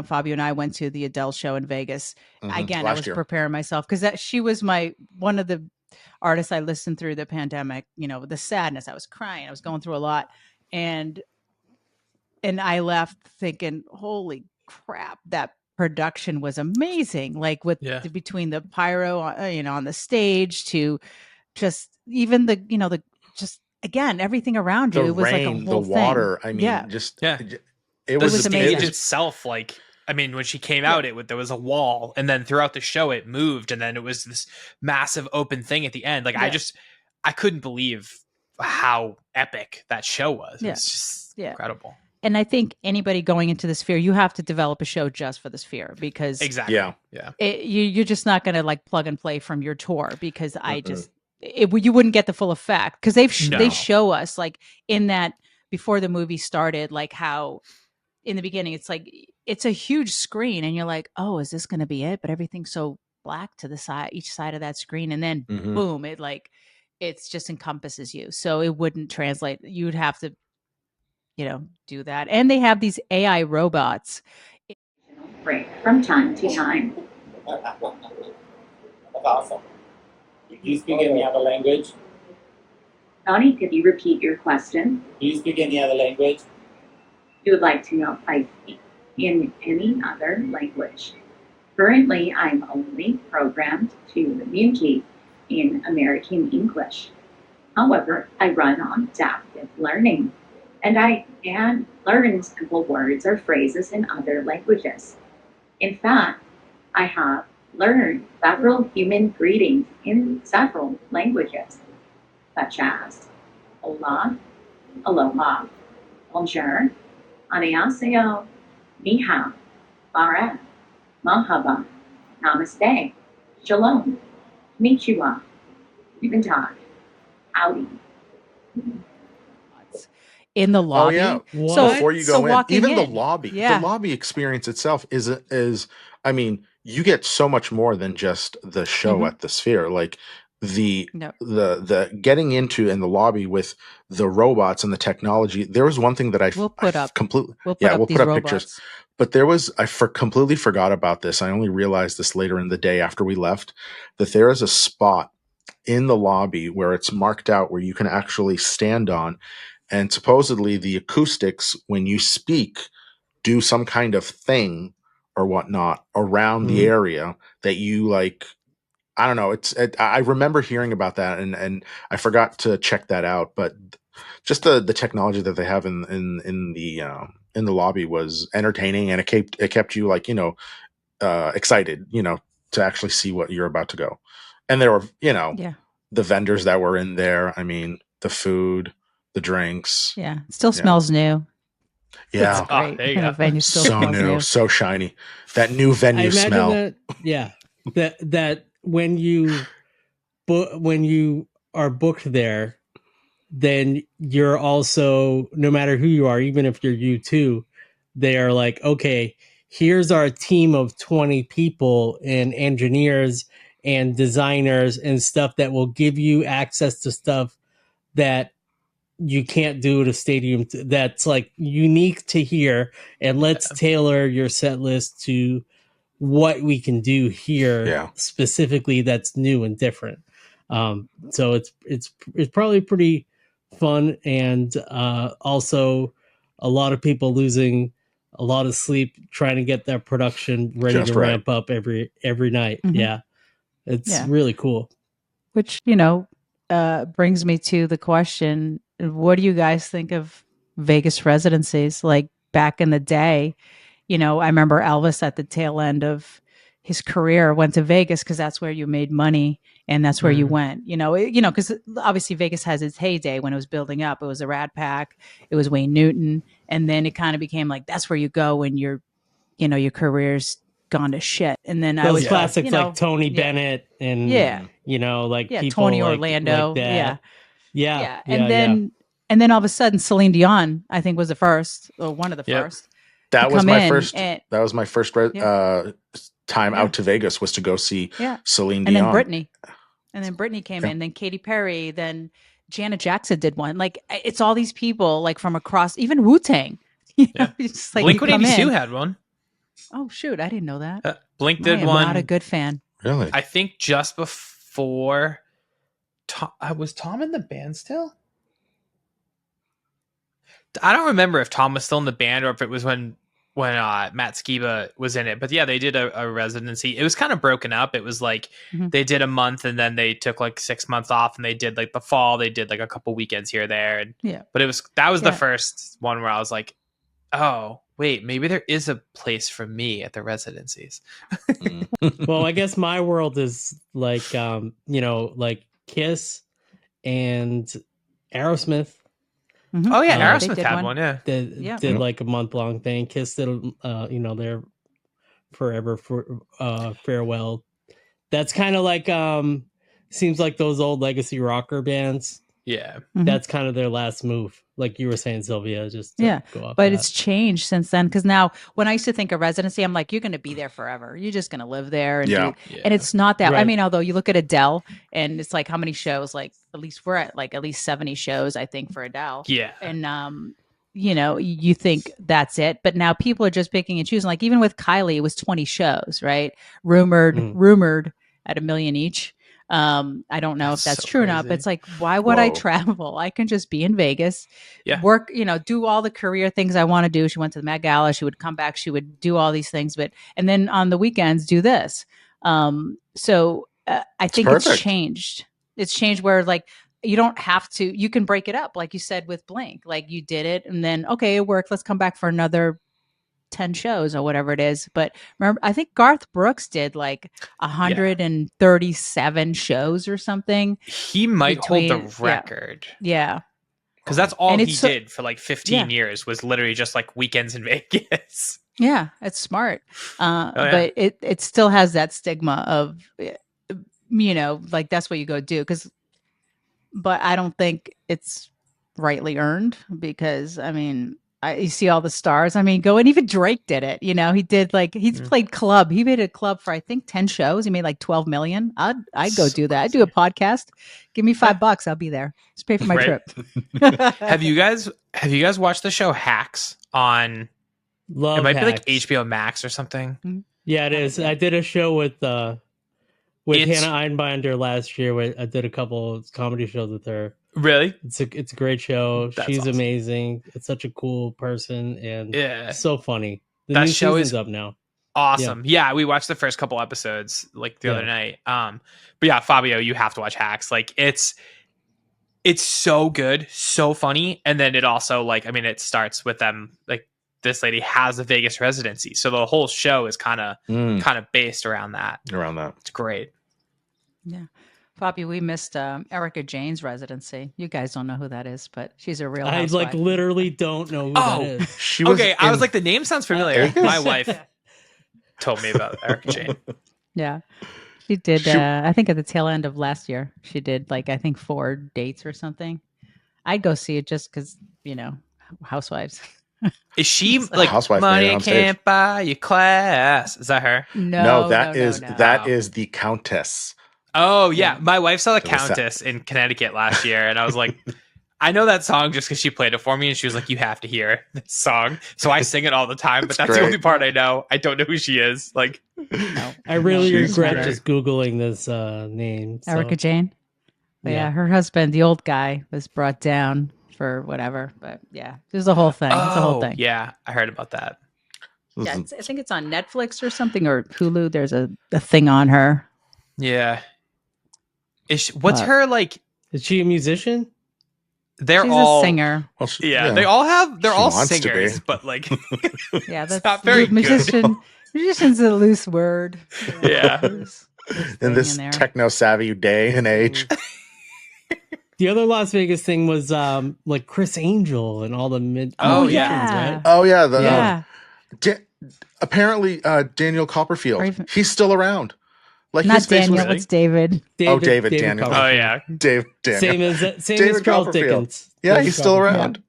Fabio and I went to the Adele show in Vegas, again, I last was year. preparing myself because she was one of the artists I listened through the pandemic. The sadness, I was crying, I was going through a lot, and I left thinking, holy crap, that production was amazing. Like between the pyro, on the stage to just even the just again everything around you. The It was like a rain, the whole water. thing. I mean, Yeah, just Yeah. it The was was stage amazing. itself, like, I mean, when she came out, there was a wall, and then throughout the show it moved, and then it was this massive open thing at the end. Like, I couldn't believe how epic that show was. It was just incredible. And I think anybody going into the Sphere, you have to develop a show just for the Sphere because Exactly. Yeah. You're just not going to like plug and play from your tour because you wouldn't get the full effect because they show us like in that before the movie started, like how in the beginning it's like it's a huge screen and you're like, oh, is this going to be it? But everything's so black to the side, each side of that screen, and then boom, it's just encompasses you. So it wouldn't translate. You would have to do that. And they have these AI robots. Break from time to time. That's awesome. Do you speak any other language? Tony, could you repeat your question? Do you speak any other language? You would like to know if I speak in any other language. Currently, I'm only programmed to communicate in American English. However, I run on adaptive learning, and I can learn simple words or phrases in other languages. In fact, I have learned several human greetings in several languages, such as hola, aloha, bonjour, annyeonghaseyo, ni hao, bara, mahaba, namaste, shalom, konnichiwa, guten tag, howdy. In the lobby. Oh yeah. What? Before you go in, even the lobby, Yeah. the lobby experience itself is. I mean, you get so much more than just the show at the Sphere. Like the getting into in the lobby with the robots and the completely. There was one thing that we'll put up pictures. But there was completely forgot about this. I only realized this later in the day after we left that there is a spot in the lobby where it's marked out where you can actually stand on. And supposedly the acoustics, when you speak, do some kind of thing or whatnot around the area that you like. I don't know. I remember hearing about that, and I forgot to check that out. But just the technology that they have in the lobby was entertaining, and it kept you like excited, to actually see what you're about to go. And there were the vendors that were in there. I mean, the food. The drinks. Yeah. It still smells new. Yeah. It's great. There you go. Venue still So smells new, so shiny. That new venue smell. That when you are booked there, then you're also, no matter who you are, even if you're U2, they are like, okay, here's our team of 20 people and engineers and designers and stuff that will give you access to stuff that you can't do at a stadium that's like unique to here, and let's tailor your set list to what we can do here specifically that's new and different. So it's probably pretty fun, and also a lot of people losing a lot of sleep trying to get their production ready Just to right. ramp up every night. Mhm. Yeah, it's Yeah. really cool. Which, brings me to the question, what do you guys think of Vegas residencies? Like back in the day, I remember Elvis at the tail end of his career went to Vegas because that's where you made money and that's where you went. Because obviously Vegas has its heyday when it was building up. It was the Rat Pack, it was Wayne Newton, and then it kind of became like that's where you go when your career's gone to shit. And then I Those was classics like Tony yeah, Bennett and yeah, like yeah, people Tony like Orlando, that. yeah, and then all of a sudden Celine Dion, I think, was the first or one of the Yep. first. That was come my in first. and- That was my first time out to Vegas was to go see Yeah. Celine and Dion. then Britney came in, then Katy Perry, then Janet Jackson did one. Like it's all these people like from across, even Wu-Tang. It's like Blink you come 182 in. had one. Oh shoot, I didn't know that. Blink I did am one. not a good fan. Really? I think just before. Was Tom in the band still? I don't remember if Tom was still in the band or if it was when Matt Skiba was in it. But yeah, they did a residency. It was kind of broken up. It was like they did a month and then they took like 6 months off and they did like the fall. They did like a couple weekends here or there. And but that was the first one where I was like, oh wait, maybe there is a place for me at the residencies. Well, I guess my world is like like Kiss and Aerosmith. Oh yeah, they Aerosmith did had one. one. Yeah, did like a month-long thing. Kiss did their forever farewell. That's kind of like seems like those old legacy rocker bands. Yeah, that's kind of their last move, like you were saying, Sylvia. Just to go off but that. it's changed since then. Because now, when I used to think of residency, I'm like, you're going to be there forever. You're just going to live there and do. And it's not that. Right. I mean, although you look at Adele, and it's like how many shows? Like at least we're at like at least 70 shows, I think, for Adele. Yeah, and you think that's it, but now people are just picking and choosing. Like even with Kylie, it was 20 shows, right? Rumored at $1 million each. I don't know if that's so true or not, crazy. but it's like, why would I travel? I can just be in Vegas, work, do all the career things I want to do. She went to the Met Gala. She would come back. She would do all these things, and then on the weekends do this. So I think it's changed. It's changed where like, you don't have to, you can break it up. Like you said, with Blink, like you did it and then, okay, it worked. Let's come back for another 10 shows or whatever it is. But remember, I think Garth Brooks did like 137 shows or something. He might hold the record. Yeah. Because that's all he did for like 15 years was literally just like weekends in Vegas. Yeah, it's smart. But it still has that stigma of, like that's what you go do. But I don't think it's rightly earned because, I mean, you see all the stars. I mean, go and even Drake did it. He did like he's played club. He made a club for I think 10 shows. He made like 12 million. I'd go do that. I'd do a podcast. Give me $5. I'll be there. Just pay for my trip. Have you guys watched the show Hacks on? Love it might Hacks. be like HBO Max or something. Yeah, it is. I did a show with Hannah Einbinder last year. I did a couple of comedy shows with her. Really? It's a great show. She's awesome. Amazing. It's such a cool person and so funny. The that new show season's is up now. Awesome. Yeah, we watched the first couple episodes like the other night. But yeah, Fabio, you have to watch Hacks. Like it's so good, so funny, and then it also like it starts with them like this lady has a Vegas residency, so the whole show is kind of based around that. It's great. Yeah. Fabio, we missed Erica Jane's residency. You guys don't know who that is, but she's a real housewife. I like literally don't know who that is. She was I was like, the name sounds familiar. My wife told me about Erica Jane. Yeah. She did, I think at the tail end of last year, she did like, I think 4 dates or something. I'd go see it just because, Housewives. Is she like money can't buy you class? Is that her? No, that is the Countess. Oh yeah, my wife saw the Countess in Connecticut last year, and I was like, I know that song just because she played it for me, and she was like, "You have to hear this song." So I sing it all the time, but that's the only part I know. I don't know who she is. Like, I really regret just googling this name. Erica Jane. But yeah, her husband, the old guy, was brought down for whatever. But yeah, there's a whole thing. It's a whole thing. Yeah, I heard about that. Yeah, I think it's on Netflix or something, or Hulu. There's a thing on her. Yeah. What's her like? Is she a musician? They're She's all a singer. Well, Yeah, they all have. They're She all wants to be. singers, but like, Yeah, it's that's not very good. Musician's a loose word. Yeah. Loose in thing this in there. techno savvy day and age. The other Las Vegas thing was like Chris Angel and all the mid. Oh, yeah. right? Oh yeah, Yeah. apparently Daniel Copperfield. Or even- He's still around. Like Not his face Daniel, really- it's David. David Daniel. Oh Copperfield. yeah. Daniel. Same as David Charles Copperfield. Dickens. Yeah, David he's still Copperfield. around.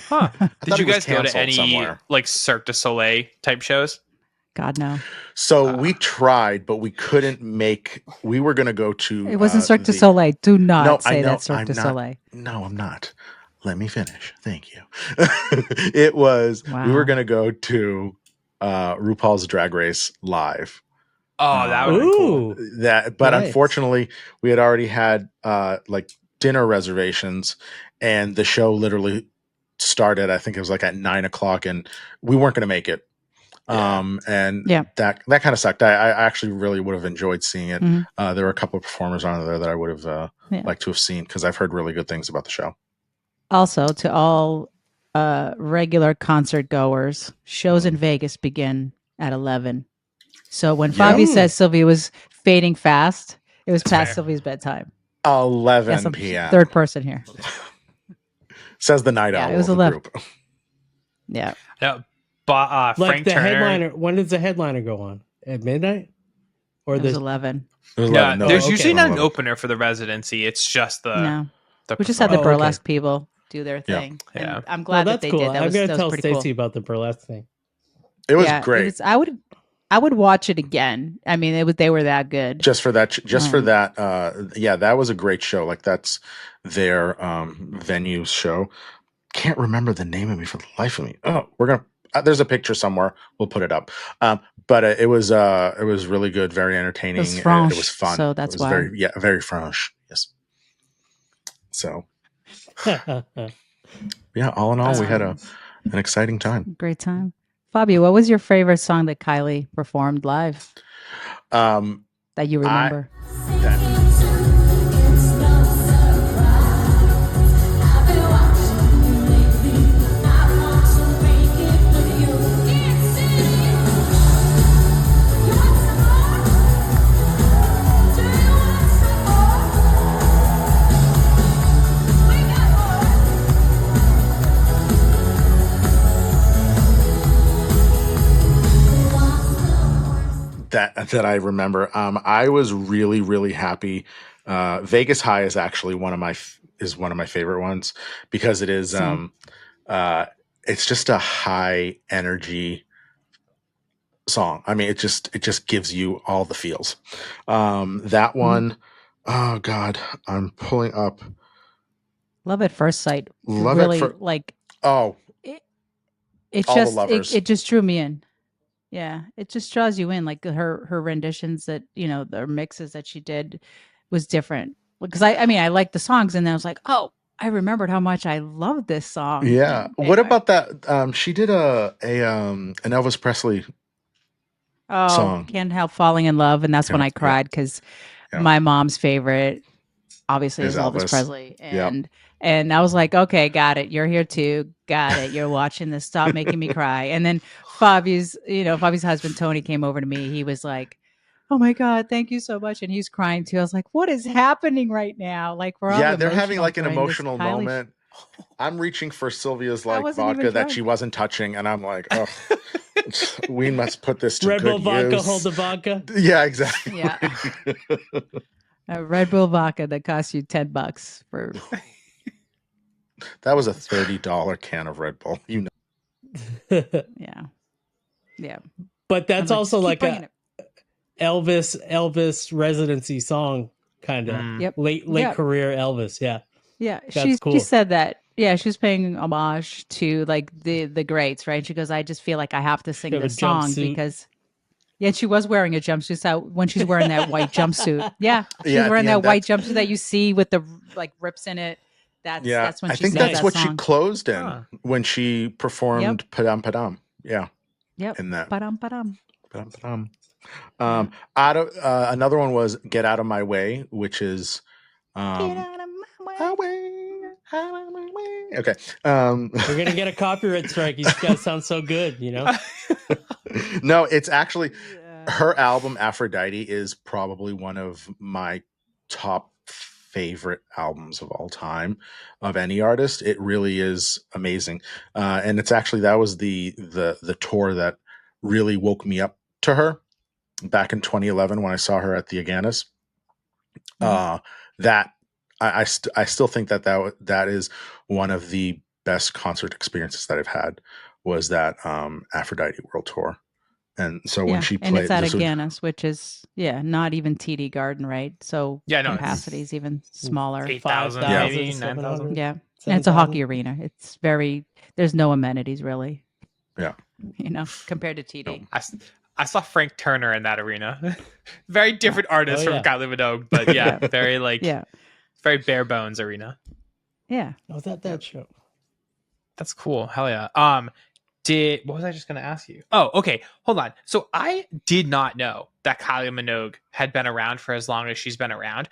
Huh. thought Did you he was guys go to canceled any somewhere. like Cirque du Soleil type shows? God, no. So we tried, but we couldn't make. We were going to go to. It wasn't Cirque du the- Soleil. Do not No, say I know, that's Cirque I'm du not. Soleil. No, I'm not. Let me finish. Thank you. It was. We Wow. were going to go to RuPaul's Drag Race live. Oh, that would be cool. Ooh. But Nice. unfortunately, we had already had like dinner reservations, and the show literally started. I think it was like at 9:00, and we weren't going to make it. And Yeah. that kind of sucked. I actually really would have enjoyed seeing it. Mhm. There were a couple of performers on there that I would have Yeah. liked to have seen because I've heard really good things about the show. Also, to all regular concert goers, shows in Vegas begin at 11. So when Fabi Yeah. says Sylvia was fading fast, it was That's past fair. Sylvia's bedtime. 11 Yes, I'm p.m. third person here. Says the night Yeah, owl it was of the 11. group. Yeah. No, Like Frank the Turner. headliner. When does the headliner go on? At midnight? Or It was there's 11. It was Yeah, 11. No, there's okay. usually not an 11. opener for the residency. It's just the. No. the We just had the performer. Oh, okay. burlesque people do their Yeah. thing. Yeah. And I'm well, glad that that's they cool. did. That I'm was, gonna that was tell pretty Stacey cool. about the burlesque thing. It was Yeah, great. I would watch it again. I mean, they were that good. Just for that, for Um, that. Yeah, that was a great show. Like that's their venue show. Can't remember the name of me for the life of me. Oh, we're gonna. There's a picture somewhere. We'll put it up. But it was really good, very entertaining. It was French, it was fun. so that's it was why. very French. Yes. So yeah, all in all, we had an exciting time. Great time. Fabio, what was your favorite song that Kylie performed live that you remember? That I remember. I was really, really happy. Vegas High is actually one of my favorite ones because it is Same. it's just a high energy song. I mean, it just gives you all the feels. That one, oh God, I'm pulling up Love at First Sight. Love really, at Fir- like Oh, it All the just Lovers. it just drew me in. Yeah, it just draws you in. Like her renditions that the mixes that she did was different. Because I mean I liked the songs, and then I was like, oh, I remembered how much I loved this song. yeah. And What anyway. about that? She did an Elvis Presley song. Can't Help Falling in Love, and that's when Yeah, I cried because yeah. my mom's favorite obviously Is is Elvis Elvis. Presley, Yep. and I was like, okay, got it. You're here too. Got it. You're watching this. Stop making me cry. And then Fabi's husband Tony came over to me. He was like, oh my God, thank you so much. And he's crying too. I was like, what is happening right now? Like we're all Yeah, they're having emotional like an during this emotional Kylie moment. I'm reaching for Sylvia's I like wasn't even vodka that drunk. she wasn't touching, and I'm like, oh, we must put this to Red Bull good vodka, use. hold the vodka. Yeah, exactly. Yeah. A Red Bull vodka that costs you $10 for That was a $30 can of Red Bull. You know. yeah. But that's I'm also keep like bringing a it. Elvis residency song, kind of Mm. Yep. late Yeah. career Elvis. Yeah, Yeah, That's cool. she said that. Yeah, she was paying homage to like the greats, right? She goes, I just feel like I have to sing She had a this song jumpsuit. because she was wearing a jumpsuit. So when she's wearing that white jumpsuit, she's Yeah, at wearing the that end, white jumpsuit that you see with the like rips in it. Yeah, That's when I she think sings that's that what song. she closed in Huh. when she performed Padam Padam. Yeah, Yep. in that. Ba-dum, ba-dum. Ba-dum. Out of another one was "Get Out of My Way," which is Get out of my way. out of my way. Okay. We're gonna get a copyright strike. You guys sound so good, you know. No, it's actually Yeah. her album Aphrodite is probably one of my top favorite albums of all time of any artist. It really is amazing, and it's actually that was the tour that really woke me up to her back in 2011 when I saw her at the Aganis. That I still think that is one of the best concert experiences that I've had was that Aphrodite World Tour. And so when she and played, it's at Aganis, which is not even TD Garden, right? So Yeah, no, capacity is even smaller. 8,000, 5,000, maybe 9,000. Yeah, and it's a hockey arena. It's there's no amenities really. Yeah, compared to TD. I saw Frank Turner in that arena. Very different artist from Kylie Minogue, but very very bare bones arena. Yeah. Oh, that show. That's cool. Hell yeah. What was I just going to ask you? Oh, okay. Hold on. So I did not know that Kylie Minogue had been around for as long as she's been around.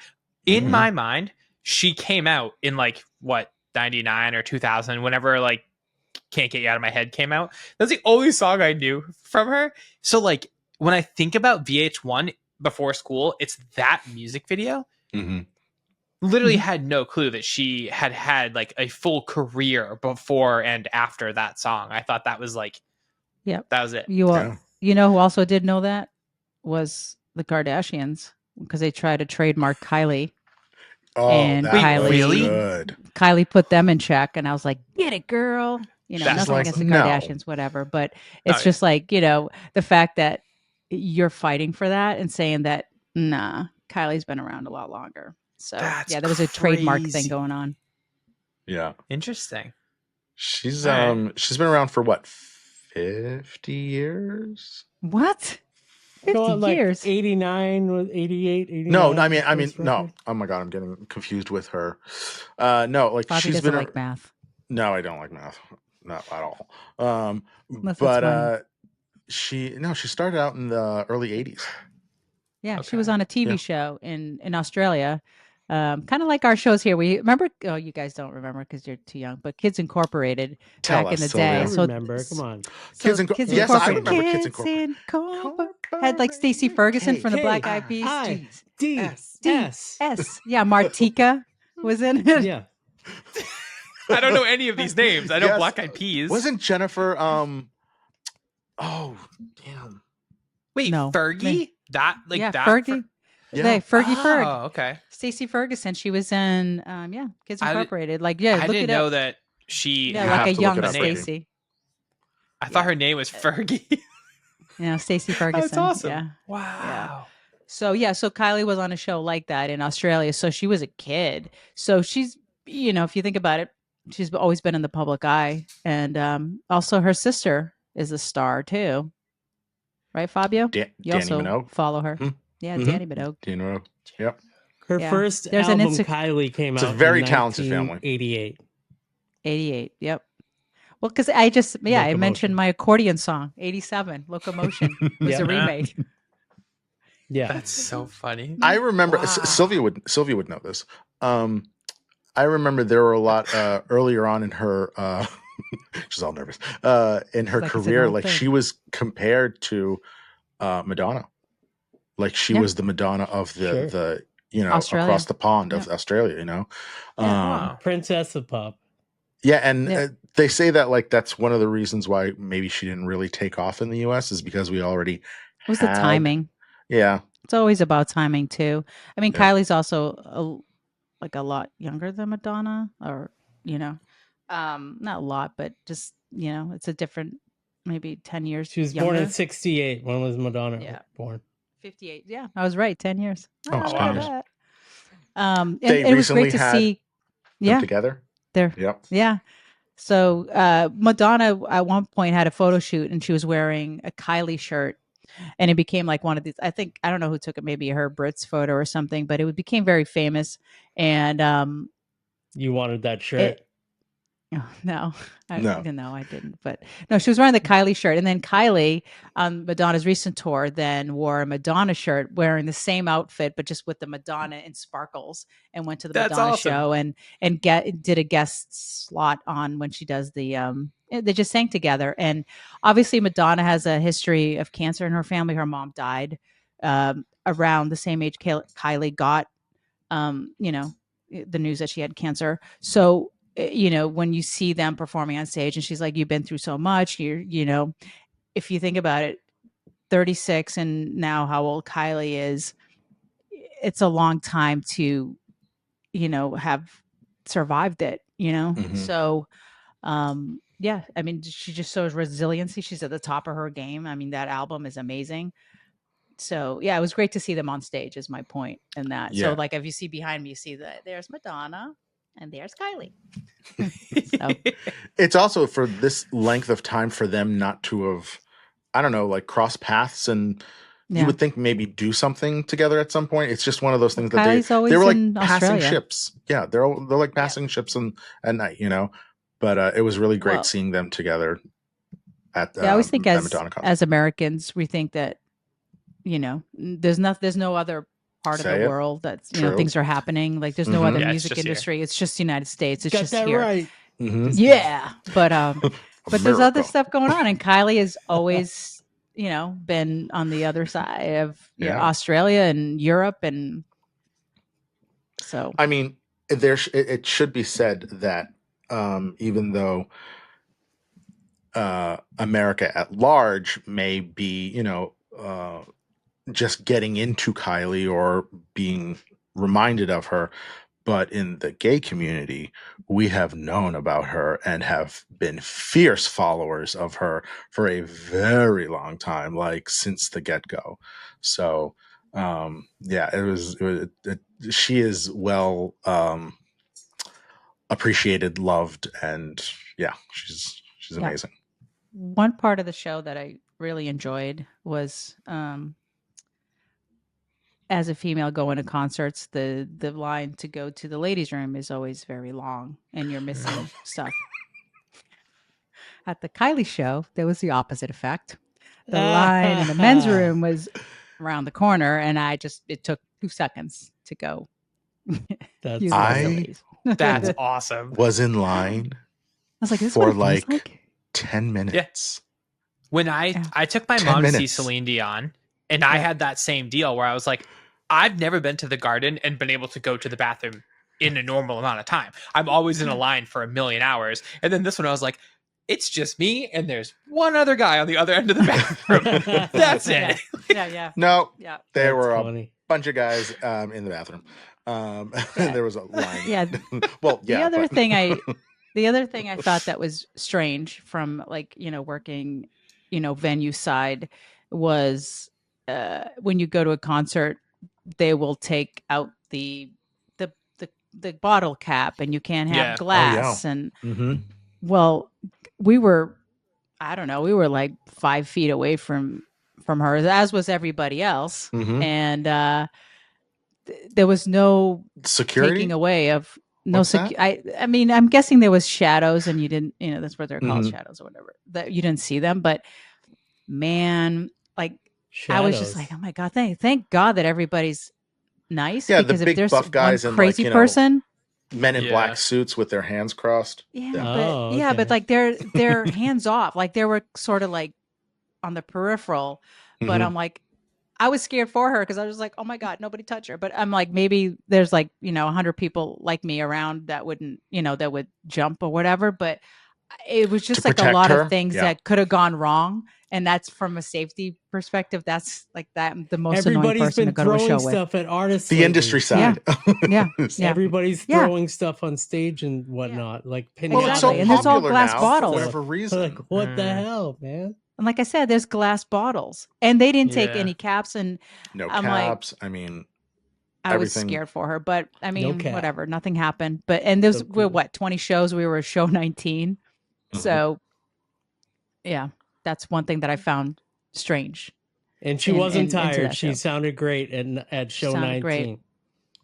In my mind, she came out in 99 or 2000, whenever Can't Get You Out of My Head came out. That's the only song I knew from her. So when I think about VH1 before school, it's that music video. Literally had no clue that she had a full career before and after that song. I thought that was that was it. You know who also did know that was the Kardashians, because they tried to trademark Kylie. Oh, and Kylie, really? Good. Kylie put them in check, and I was like, "Get it, girl." That's Nothing against the Kardashians, whatever. But it's just the fact that you're fighting for that and saying that, nah, Kylie's been around a lot longer. So there was a trademark thing going on. Yeah, interesting. She's she's been around for what, 50 years? What? 50 years? 89 with 88, 89. No, I mean no. Oh my god, I'm getting confused with her. No, Bobby she's doesn't been like math. No, I don't like math. Not at all. She started out in the early 80s. Yeah, she was on a TV show in Australia. Kind of like our shows here. We remember. Oh, you guys don't remember because you're too young. But Kids Incorporated back in the day. I remember. Come on. Kids Incorporated. Yes, I remember Kids Incorporated. Had Stacey Ferguson from the Black Eyed Peas. D-S. Yeah, Martika was in it. Yeah. I don't know any of these names. I know Black Eyed Peas. Wasn't Jennifer? Oh, damn. Wait, no. Fergie? That that? Fergie? Fergie Ferg. Oh, okay. Stacey Ferguson. She was in Kids Incorporated. I didn't know that she like a young Stacey. I thought her name was Fergie. Stacey Ferguson. That's awesome. Yeah. Wow. Yeah. So Kylie was on a show like that in Australia. So she was a kid. So she's, if you think about it, she's always been in the public eye. And also her sister is a star too. Right, Fabio? You also Minogue. follow her. Yeah, Danny Minogue. Danny Minogue. Yep. Her first album, Kylie, came out in 1988. It's a very talented family. 88. Yep. Well, because I mentioned my accordion song, 87, Locomotion, was a remake. Yeah. That's so funny. I remember, Sylvia would know this. I remember there were a lot earlier on in her, she's all nervous, in her career, she was compared to Madonna. Like she was the Madonna of the Australia. Across the pond of Australia, Princess of Pop. Yeah, and they say that that's one of the reasons why maybe she didn't really take off in the US is because we already It was the timing. Yeah. It's always about timing too. I mean, Kylie's also a lot younger than Madonna, or not a lot, but just it's a different, maybe 10 years. She was born in 68. When was Madonna born? 58. Yeah, I was right. 10 years. Oh, wow. And they it was great to see them together. Yeah. So Madonna at one point had a photo shoot and she was wearing a Kylie shirt, and it became like one of these, I don't know who took it, maybe her Brits photo or something, but it became very famous. And you wanted that shirt? Oh, no, No. no, I didn't. But no, she was wearing the Kylie shirt, and then Kylie on Madonna's recent tour then wore a Madonna shirt, wearing the same outfit but just with the Madonna in sparkles, and went to the That's Madonna awesome. show and did a guest slot on when she does the. They just sang together, and obviously Madonna has a history of cancer in her family. Her mom died around the same age Kylie got, the news that she had cancer. So when you see them performing on stage and she's like, you've been through so much, if you think about it, 36 and now how old Kylie is, it's a long time to, have survived it, Mhm. So, yeah, I mean, she just shows resiliency. She's at the top of her game. I mean, that album is amazing. So yeah, it was great to see them on stage is my point in that. So Yeah. like if you see behind me, you see that there's Madonna and there's Kylie. So It's also for this length of time for them not to have, I don't know, like cross paths, and you yeah. would think maybe do something together at some point. It's just one of those things that Kylie's they always were like in passing Australia. ships. Yeah, they're like passing ships at night, But it was really great Well, seeing them together at I always think at Madonna concert. as Americans, we think that, there's no other part of Say the it. world that's, True. things are happening. Like there's no Mhm. other Yeah, it's music just here. industry. It's just the United States. It's Got just that here. right. Mhm. Yeah. But there's other America. stuff going on. And Kylie has always, been on the other side of Yeah. Australia and Europe. And so, I mean, it should be said that even though America at large may be, just getting into Kylie or being reminded of her, but in the gay community, we have known about her and have been fierce followers of her for a very long time, like since the get-go. So, yeah, she is well appreciated, loved, and yeah, she's yeah. amazing. One part of the show that I really enjoyed was as a female going to concerts, the line to go to the ladies' room is always very long and you're missing stuff. At the Kylie show, there was the opposite effect. The line in the men's room was around the corner, and it took 2 seconds to go That's use the I- facilities. That's awesome. Was in line I was like, this is for what it feels like like. 10 minutes. When Yeah. I took my 10 mom to see minutes. Celine Dion, and I Yeah. had that same deal where I was like, I've never been to the garden and been able to go to the bathroom in a normal amount of time. I'm always in a line for a million hours. And then this one, I was like, it's just me, and there's one other guy on the other end of the bathroom. That's it. Yeah. No, Yeah. there That's were funny. a bunch of guys in the bathroom. There was a line. Yeah. Well, The yeah. other but- thing I thought that was strange from like, working, venue side was when you go to a concert, they will take out the bottle cap and you can't have Yeah. glass. And Mhm. well, we were like 5 feet away from her, as was everybody else. Mhm. And there was no Security. taking away of no What's that? I mean, I'm guessing there was shadows and you didn't, that's what they're called, Mhm. shadows or whatever, that you didn't see them. But man, like I was just like, oh my God, thank God that everybody's nice. Yeah, the because if big there's buff guys one and, crazy like, person, Men in Yeah. black suits with their hands crossed. yeah, Yeah. but Okay. like they're hands off, like they were sort of like on the peripheral. But Mhm. I'm like, I was scared for her because I was like, oh my God, nobody touch her. But I'm like, maybe there's like, 100 people like me around that wouldn't, that would jump or whatever. But it was just To like a protect lot her? of things Yeah. that could have gone wrong. And that's from a safety perspective. That's like the most annoying Everybody's person to been go to a show throwing with. stuff at artists. The lately. industry side. Yeah. Yeah. Everybody's Yeah. throwing stuff on stage and whatnot, like pinning Well, it's so Exactly. And there's all popular glass now bottles. for whatever reason. Like, what the Mm. hell, man? And like I said, there's glass bottles. And they didn't take Yeah. any caps. And No I'm like, caps. I mean, I was everything- scared for her. But I mean, cap. whatever. Nothing happened. And there's, So we're cool. what, 20 shows? We were show 19. Mhm. So, yeah, that's one thing that I found strange. And she In- wasn't into tired. that She show. sounded great at show sounded 19. great.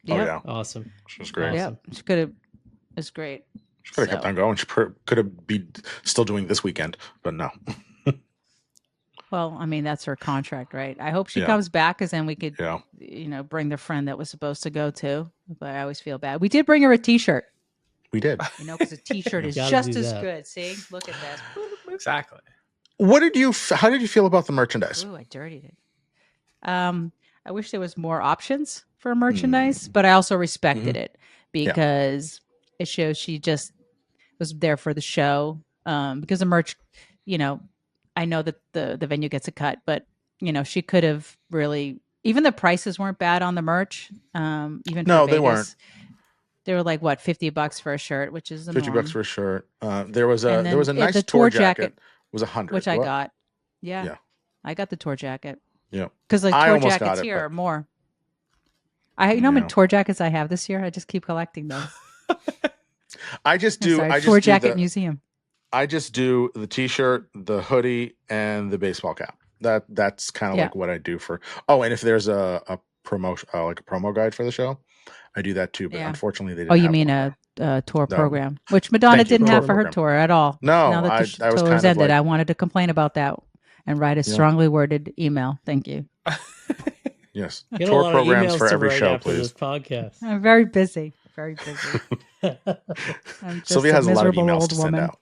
Oh, Yep. yeah. Awesome. She was great. Yep. She could have. It's great. She could have kept on going. She could have been still doing this weekend, but no. Well, I mean, that's her contract, right? I hope she comes back because then we could, Yeah. bring the friend that was supposed to go too. But I always feel bad. We did bring her a T-shirt, We did. because a T-shirt is Gotta just do as that. good. See, look at this. Exactly. How did you feel about the merchandise? Ooh, I dirtied it. I wish there was more options for merchandise, but I also respected it because it shows she just was there for the show. Because the merch, I know that the venue gets a cut, but she could have really, even the prices weren't bad on the merch. Even for No, they Vegas, weren't. They were like what, $50 for a shirt, which is the $50 norm. for a shirt. There was And then a nice the tour jacket. Was 100, which I What? got. Yeah, Yeah. I got the tour jacket Yeah. because like I tour almost got jackets it, here but- are more. How many tour jackets I have this year? I just keep collecting them. I just do. Sorry, I just tour do jacket museum. I just do the T-shirt, the hoodie, and the baseball cap. That's kind of like what I do for. Oh, and if there's a promotion, like a promo guide for the show, I do that too. But unfortunately, they didn't. Oh, you have mean one a tour program, which Madonna Thank you, didn't tour have for her program. tour at all. No, now that I the was tour kind has of ended, like- I wanted to complain about that and write a strongly worded email. Thank you. Yes, Get a tour lot of programs emails for to every write show, after please. this podcast. I'm very busy. Very busy. I'm just Sylvia has a lot of miserable emails old to send woman. out.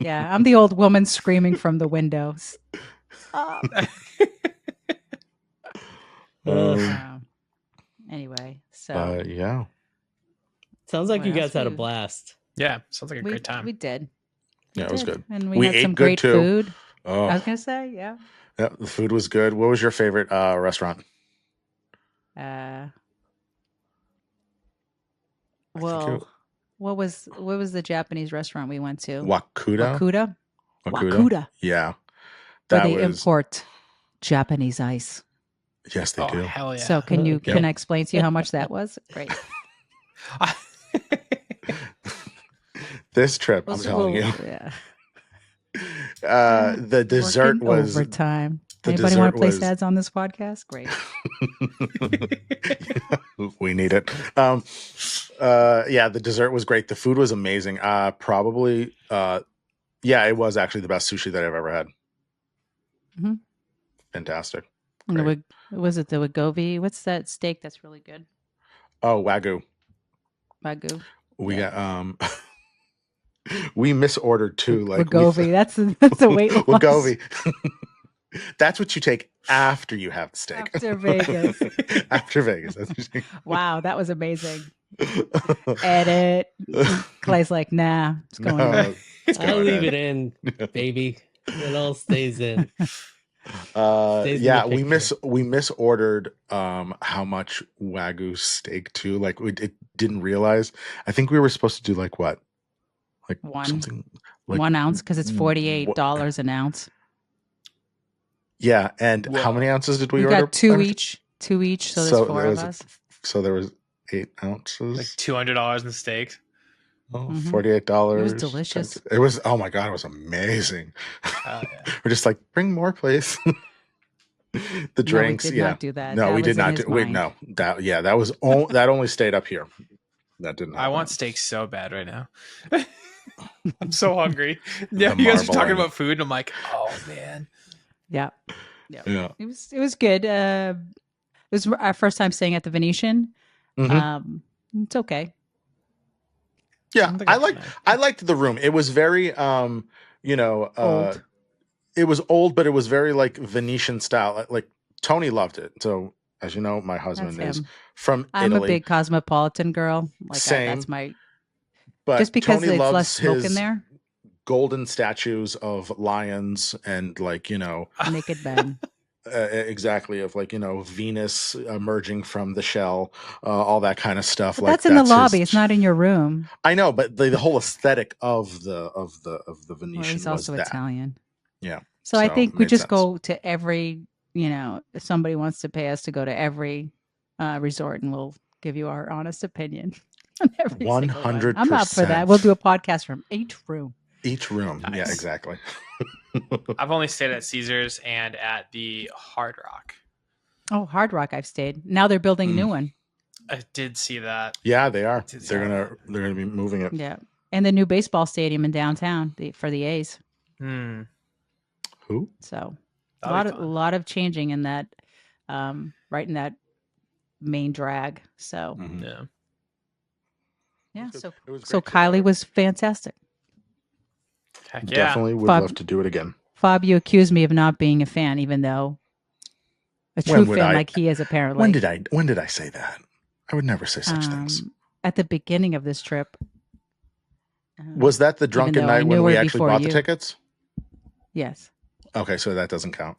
Yeah, I'm the old woman screaming from the windows. Anyway, so yeah. Sounds like What you else guys had a we- blast. Yeah, sounds like a great time. we did. Yeah, it was good. And We we had ate some good, great too. food. Oh, I was gonna say, yeah. yeah, the food was good. What was your favorite restaurant? Well, what was the Japanese restaurant we went to? Wakuda. Wakuda. Yeah, Where that they was. import Japanese ice. Yes, they Oh do. hell yeah! So can you Yeah. can I explain to you how much that was? Great. This trip, I'm telling you, Yeah. the dessert Working was. overtime. the Anybody want dessert to place was- ads on this podcast? Great. We need it. Yeah, the dessert was great. The food was amazing. Probably, yeah, it was actually the best sushi that I've ever had. Mhm. Fantastic. And Great. was it the Wagovi? What's that steak that's really good? Oh, Wagyu. Wagyu. We got we misordered too. Like Wagovi. That's a weight loss. Wagovi. That's what you take after you have the steak. After Vegas. After Vegas. That's what you take. Wow, that was amazing. Edit. Clay's like, nah, it's going No, on. it's I'll going leave in. it in, baby. It all stays in. Stays in Yeah, the we picture. misordered how much Wagyu steak too. Like it didn't realize. I think we were supposed to do like what? Like One. something like 1 ounce because it's $48 an ounce. Yeah, and how Whoa. many ounces did we We order? got two each. So there's 4 there of was us. So there was 8 ounces. Like $200 in steaks. Oh, Mhm. $48. It was delicious. It was, oh my God, it was amazing. Yeah. We're just like, bring more, please. The drinks, no, we did not do that. No, That we was did in not his do. Wait, mind. no, that was that only stayed up here. That didn't. I happen. want steak so bad right now. I'm so hungry. Yeah, The you guys are talking marbling. about food, and I'm like, oh man. Yeah. Yeah. It was good. It was our first time staying at the Venetian. Mhm. It's okay. Yeah, don't think I I've liked. done that. I liked the room. It was very, Old. it was old, but it was very like Venetian style. Like Tony loved it. So as you know, my husband That's is him. from I'm Italy. a big cosmopolitan girl. Like Same. that's my but just because Tony there's loves less smoke in his there. golden statues of lions and like Naked men. exactly of like Venus emerging from the shell, all that kind of stuff. But like that's in the his- lobby. It's not in your room. I know, but the whole aesthetic of the Well, Venetian he's was also that. Italian. Yeah. So I So, think we made just sense. go to every, if somebody wants to pay us to go to every resort and we'll give you our honest opinion on every single one. 100%. I'm up for that. We'll do a podcast from each room. Each room. Yeah, Nice. exactly. I've only stayed at Caesars and at the Hard Rock. Oh, Hard Rock I've stayed. Now they're building a new one. I did see that. Yeah, they are. Did They're that. gonna be moving it. Yeah. And the new baseball stadium in downtown for the A's. Hmm. Who? So That'll a be fun. lot of changing in that, right in that main drag. So Mhm. Yeah. yeah, It was good. It was so great to know Kylie her. was fantastic. Heck yeah. Definitely would Fab- love to do it again. Fabio accused me of not being a fan, even though a true When would fan I- like he is apparently. When did I say that? I would never say such things. At the beginning of this trip. Was that the even drunken though I night knew when we her actually before bought you. the tickets? Yes. Okay, so that doesn't count.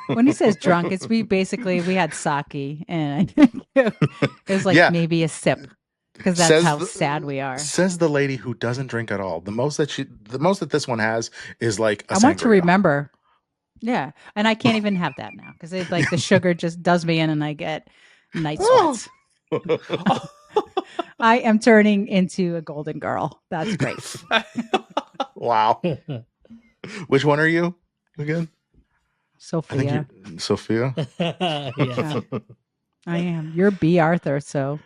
When he says drunk, it's we had sake, and I think it was like Yeah. maybe a sip, because that's Says how the- sad we are. Says the lady who doesn't drink at all. The most that this one has is like a I want to sangria. remember. Yeah, and I can't even have that now because it's like the sugar just does me in, and I get night sweats. I am turning into a golden girl. That's great. Wow. Which one are you again? I think Sophia, you're Sophia. Yeah. I am. You're B. Arthur, so.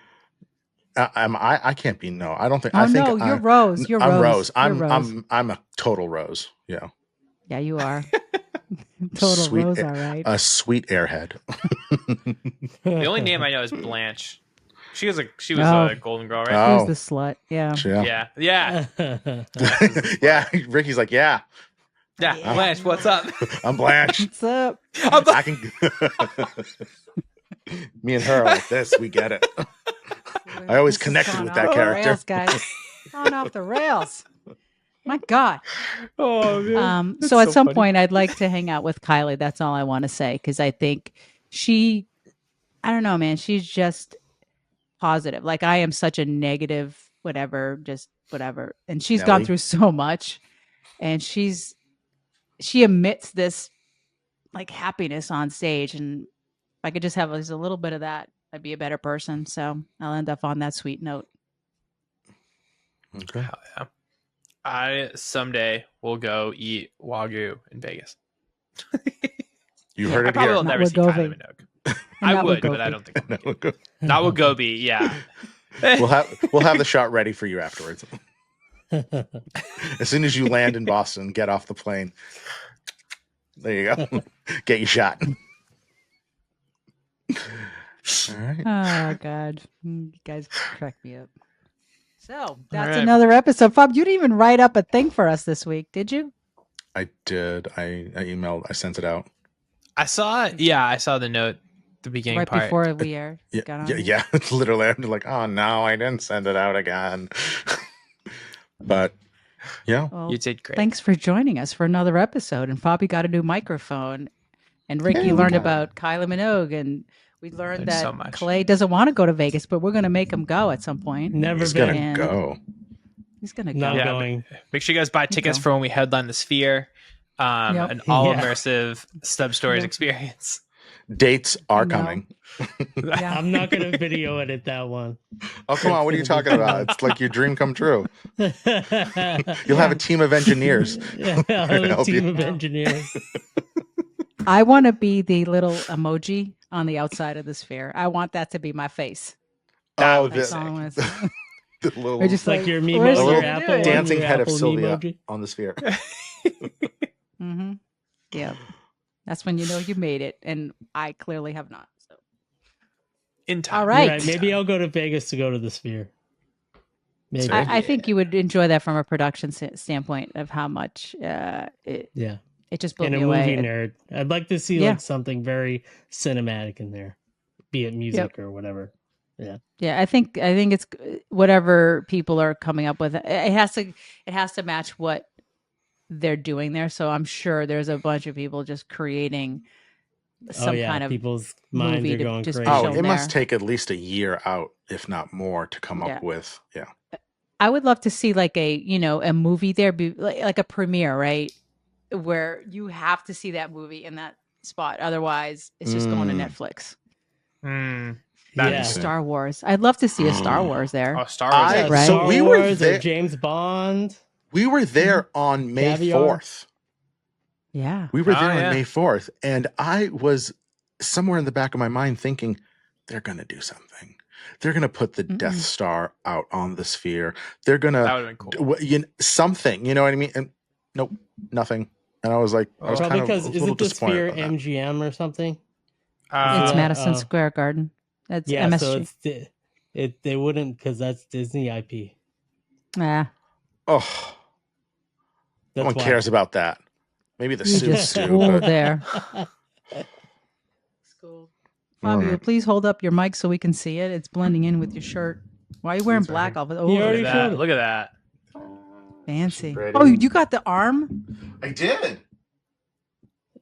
I can't be no. I don't think. Oh I think no, you're Rose. You're I'm Rose. Rose. You're Rose. I'm a total Rose. Yeah. Yeah, you are. Total Sweet Rose, all right. A sweet airhead. The only name I know is Blanche. She was Oh. a golden girl, right? Oh. Who's the slut? Yeah. Yeah. Yeah. Yeah. Ricky's like, yeah, Yeah. Blanche, what's up? I'm Blanche. What's up? I can. Me and her are like this. We get it. I always This is connected going with off that the character. Rails, guys. Going off the rails. My God. Oh man. So at some point, I'd like to hang out with Kylie. That's all I want to say, because I think I don't know, man. She's just positive. Like I am such a negative, just whatever. And she's gone Nelly? through so much, and she emits this like happiness on stage. And if I could just have just a little bit of that, I'd be a better person. So I'll end up on that sweet note. Okay. Hell yeah. I someday will go eat Wagyu in Vegas. You Yeah, heard I it probably here. will Not never see Wagovi. Kylie Minogue. And I not would, Wagovi. but I don't think I'm No, gonna. Not Wagobi, yeah. we'll have the shot ready for you afterwards. As soon as you land in Boston, get off the plane. There you go. Get your shot. All right. Oh God, you guys crack me up. So that's right. another episode. Bob, you didn't even write up a thing for us this week, did you? I did. I emailed. I sent it out. I saw the note, the beginning Right part. before we got on. Yeah. It's literally. I'm like, oh no, I didn't send it out again. But yeah, Well, You did great. thanks for joining us for another episode. And Bobby got a new microphone, and Ricky Hey, we learned got- about Kylie Minogue, and we learned Learned that so much. Clay doesn't want to go to Vegas, but we're going to make him go at some point. Never he's been. gonna And- go. He's going to go. Not Yeah, going. Make sure you guys buy tickets go. for when we headline the Sphere. Yep. An all Yeah. immersive Stub Stories Yep. experience. Dates are No. coming. Yeah. I'm not going to video edit that one. Oh come on, what are you talking about? It's like your dream come true. You'll You'll have a team of engineers. Yeah, I'll have a help team you. of engineers. I want to be the little emoji on the outside of the sphere. I want that to be my face. That Oh, would be That's all I sick. want to say. the little Or just Like your Mimo, where's A your little Apple, one, dancing your head of Apple Sylvia Memoji. on the sphere. Mm-hmm. Yeah. That's when you know you made it. And I clearly have not. So. In time. All You're right. right. Maybe I'll go to Vegas to go to the Sphere. Maybe. I think you would enjoy that from a production standpoint of how much it Yeah. just blew And a me movie away. nerd. I'd like to see Yeah. like something very cinematic in there, be it music or whatever. Yeah, I think it's whatever people are coming up with. It has to match what they're doing there. So I'm sure there's a bunch of people just creating some kind of people's minds movie are to going just be crazy. Oh, shown it must there. take at least a year out, if not more, to come Yeah. up with. Yeah. I would love to see like a movie there, be like a premiere, right? Where you have to see that movie in that spot. Otherwise, it's just going to Netflix. That'd Yeah. be sick. Star Wars. I'd love to see a Star Wars there. Oh, Star Wars. I- Right. So Star we were Wars or there. James Bond. We were there on May Caviar. 4th. Yeah. We were Oh, there yeah. on May 4th. And I was somewhere in the back of my mind thinking, they're going to do something. They're gonna put the Death Star out on the sphere. They're gonna That would have been cool. something. You know what I mean? And nope, nothing. And I was like, I was Probably kind of because a little isn't the disappointed sphere about that. MGM or something? It's that- Madison oh. Square Garden. That's Yeah, so MSG. they wouldn't because that's Disney IP. Ah, Oh, no That's one cares about that. Maybe the you suits just do. schooled But there. School. Fabio, Alright. please hold up your mic so we can see it. It's blending in with your shirt. Why are you wearing It's right black? here. All of it. He Oh, Look already at showed that. it. Look at that. fancy. Ready? Oh, you got the arm? I did.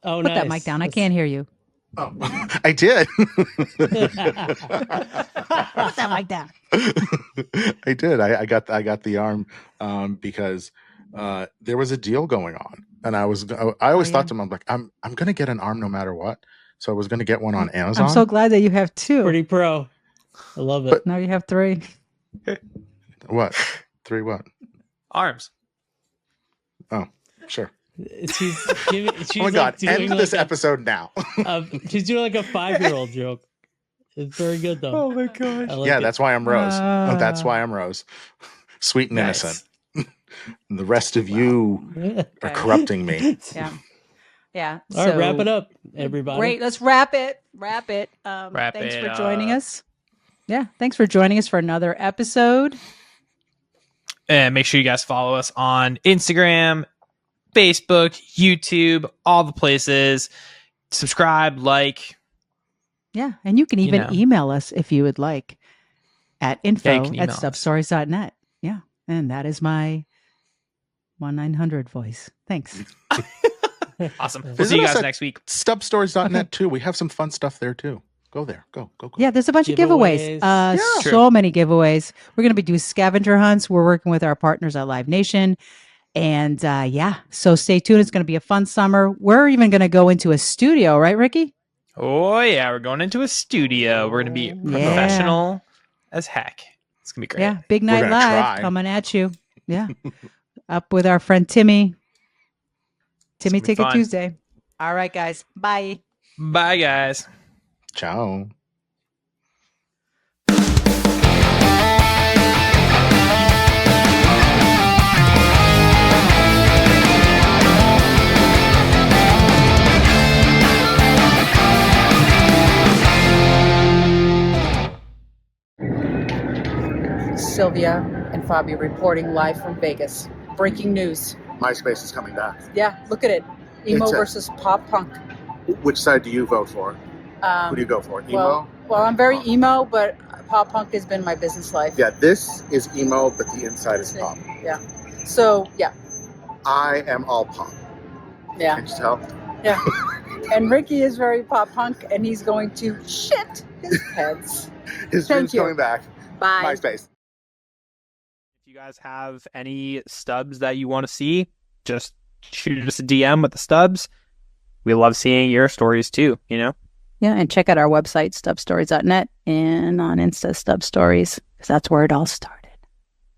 Oh, Put nice. that mic down. I can't hear you. Oh, I did. Put that mic down. I did. I got the arm because there was a deal going on, and I always yeah. thought to myself, like, I'm gonna get an arm no matter what. So I was gonna get one on Amazon. I'm so glad that you have two. Pretty pro. I love it. But- Now you have three. What? 3 what? Arms. Oh, sure. She's giving. She's Oh my god! doing End like this a- episode now. She's doing like a 5-year-old joke. It's very good though. Oh my gosh. I like Yeah, it. that's why I'm Rose. That's Ah. why I'm Rose. Sweet and Nice. innocent. The rest of you are Okay. corrupting me. Yeah. Yeah. All right, wrap so- it up, everybody. Great. Let's wrap it. Wrap it. Wrap Thanks it for joining up. us. Yeah. Thanks for joining us for another episode. And make sure you guys follow us on Instagram, Facebook, YouTube, all the places. Subscribe, like. Yeah. And you can even know. email us if you would like at Yeah, you can info email at us. stubstories.net. Yeah. And that is my 1-900 voice. Thanks. Awesome. We'll Visit see you us guys at next week. Stubstories.net too. We have some fun stuff there too. Go there. Go. Yeah, there's a bunch of giveaways. Giveaways. True. So many giveaways. We're going to be doing scavenger hunts. We're working with our partners at Live Nation. And so stay tuned. It's going to be a fun summer. We're even going to go into a studio, right, Ricky? Oh, yeah. We're going into a studio. We're going to be professional as heck. It's going to be great. Yeah, Big Night gonna Live try. coming at you. Yeah. Up with our friend Timmy. Timmy gonna be Ticket fun. Tuesday. All right, guys. Bye. Bye, guys. Ciao. Sylvia and Fabio reporting live from Vegas. Breaking news. MySpace is coming back. Yeah, look at it. Emo It's a- versus pop punk. Which side do you vote for? Who do you go for? Emo? Well, I'm very emo, but pop punk has been my business life. Yeah, this is emo, but the inside is pop. Yeah. So, yeah. I am all pop. Yeah. Can you tell? Yeah. And Ricky is very pop punk, and he's going to shit his pants. His Thank dream's you. coming back. Bye. MySpace. If you guys have any stubs that you want to see, just shoot us a DM with the stubs. We love seeing your stories too, you know? Yeah, and check out our website, stubstories.net, and on Insta, Stub Stories, because that's where it all started.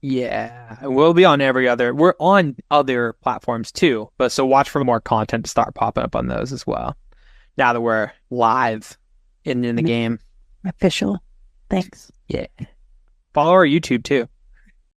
Yeah. We'll be on we're on other platforms too, but so watch for more content to start popping up on those as well. Now that we're live in the game. Official. Thanks. Yeah. Follow our YouTube too.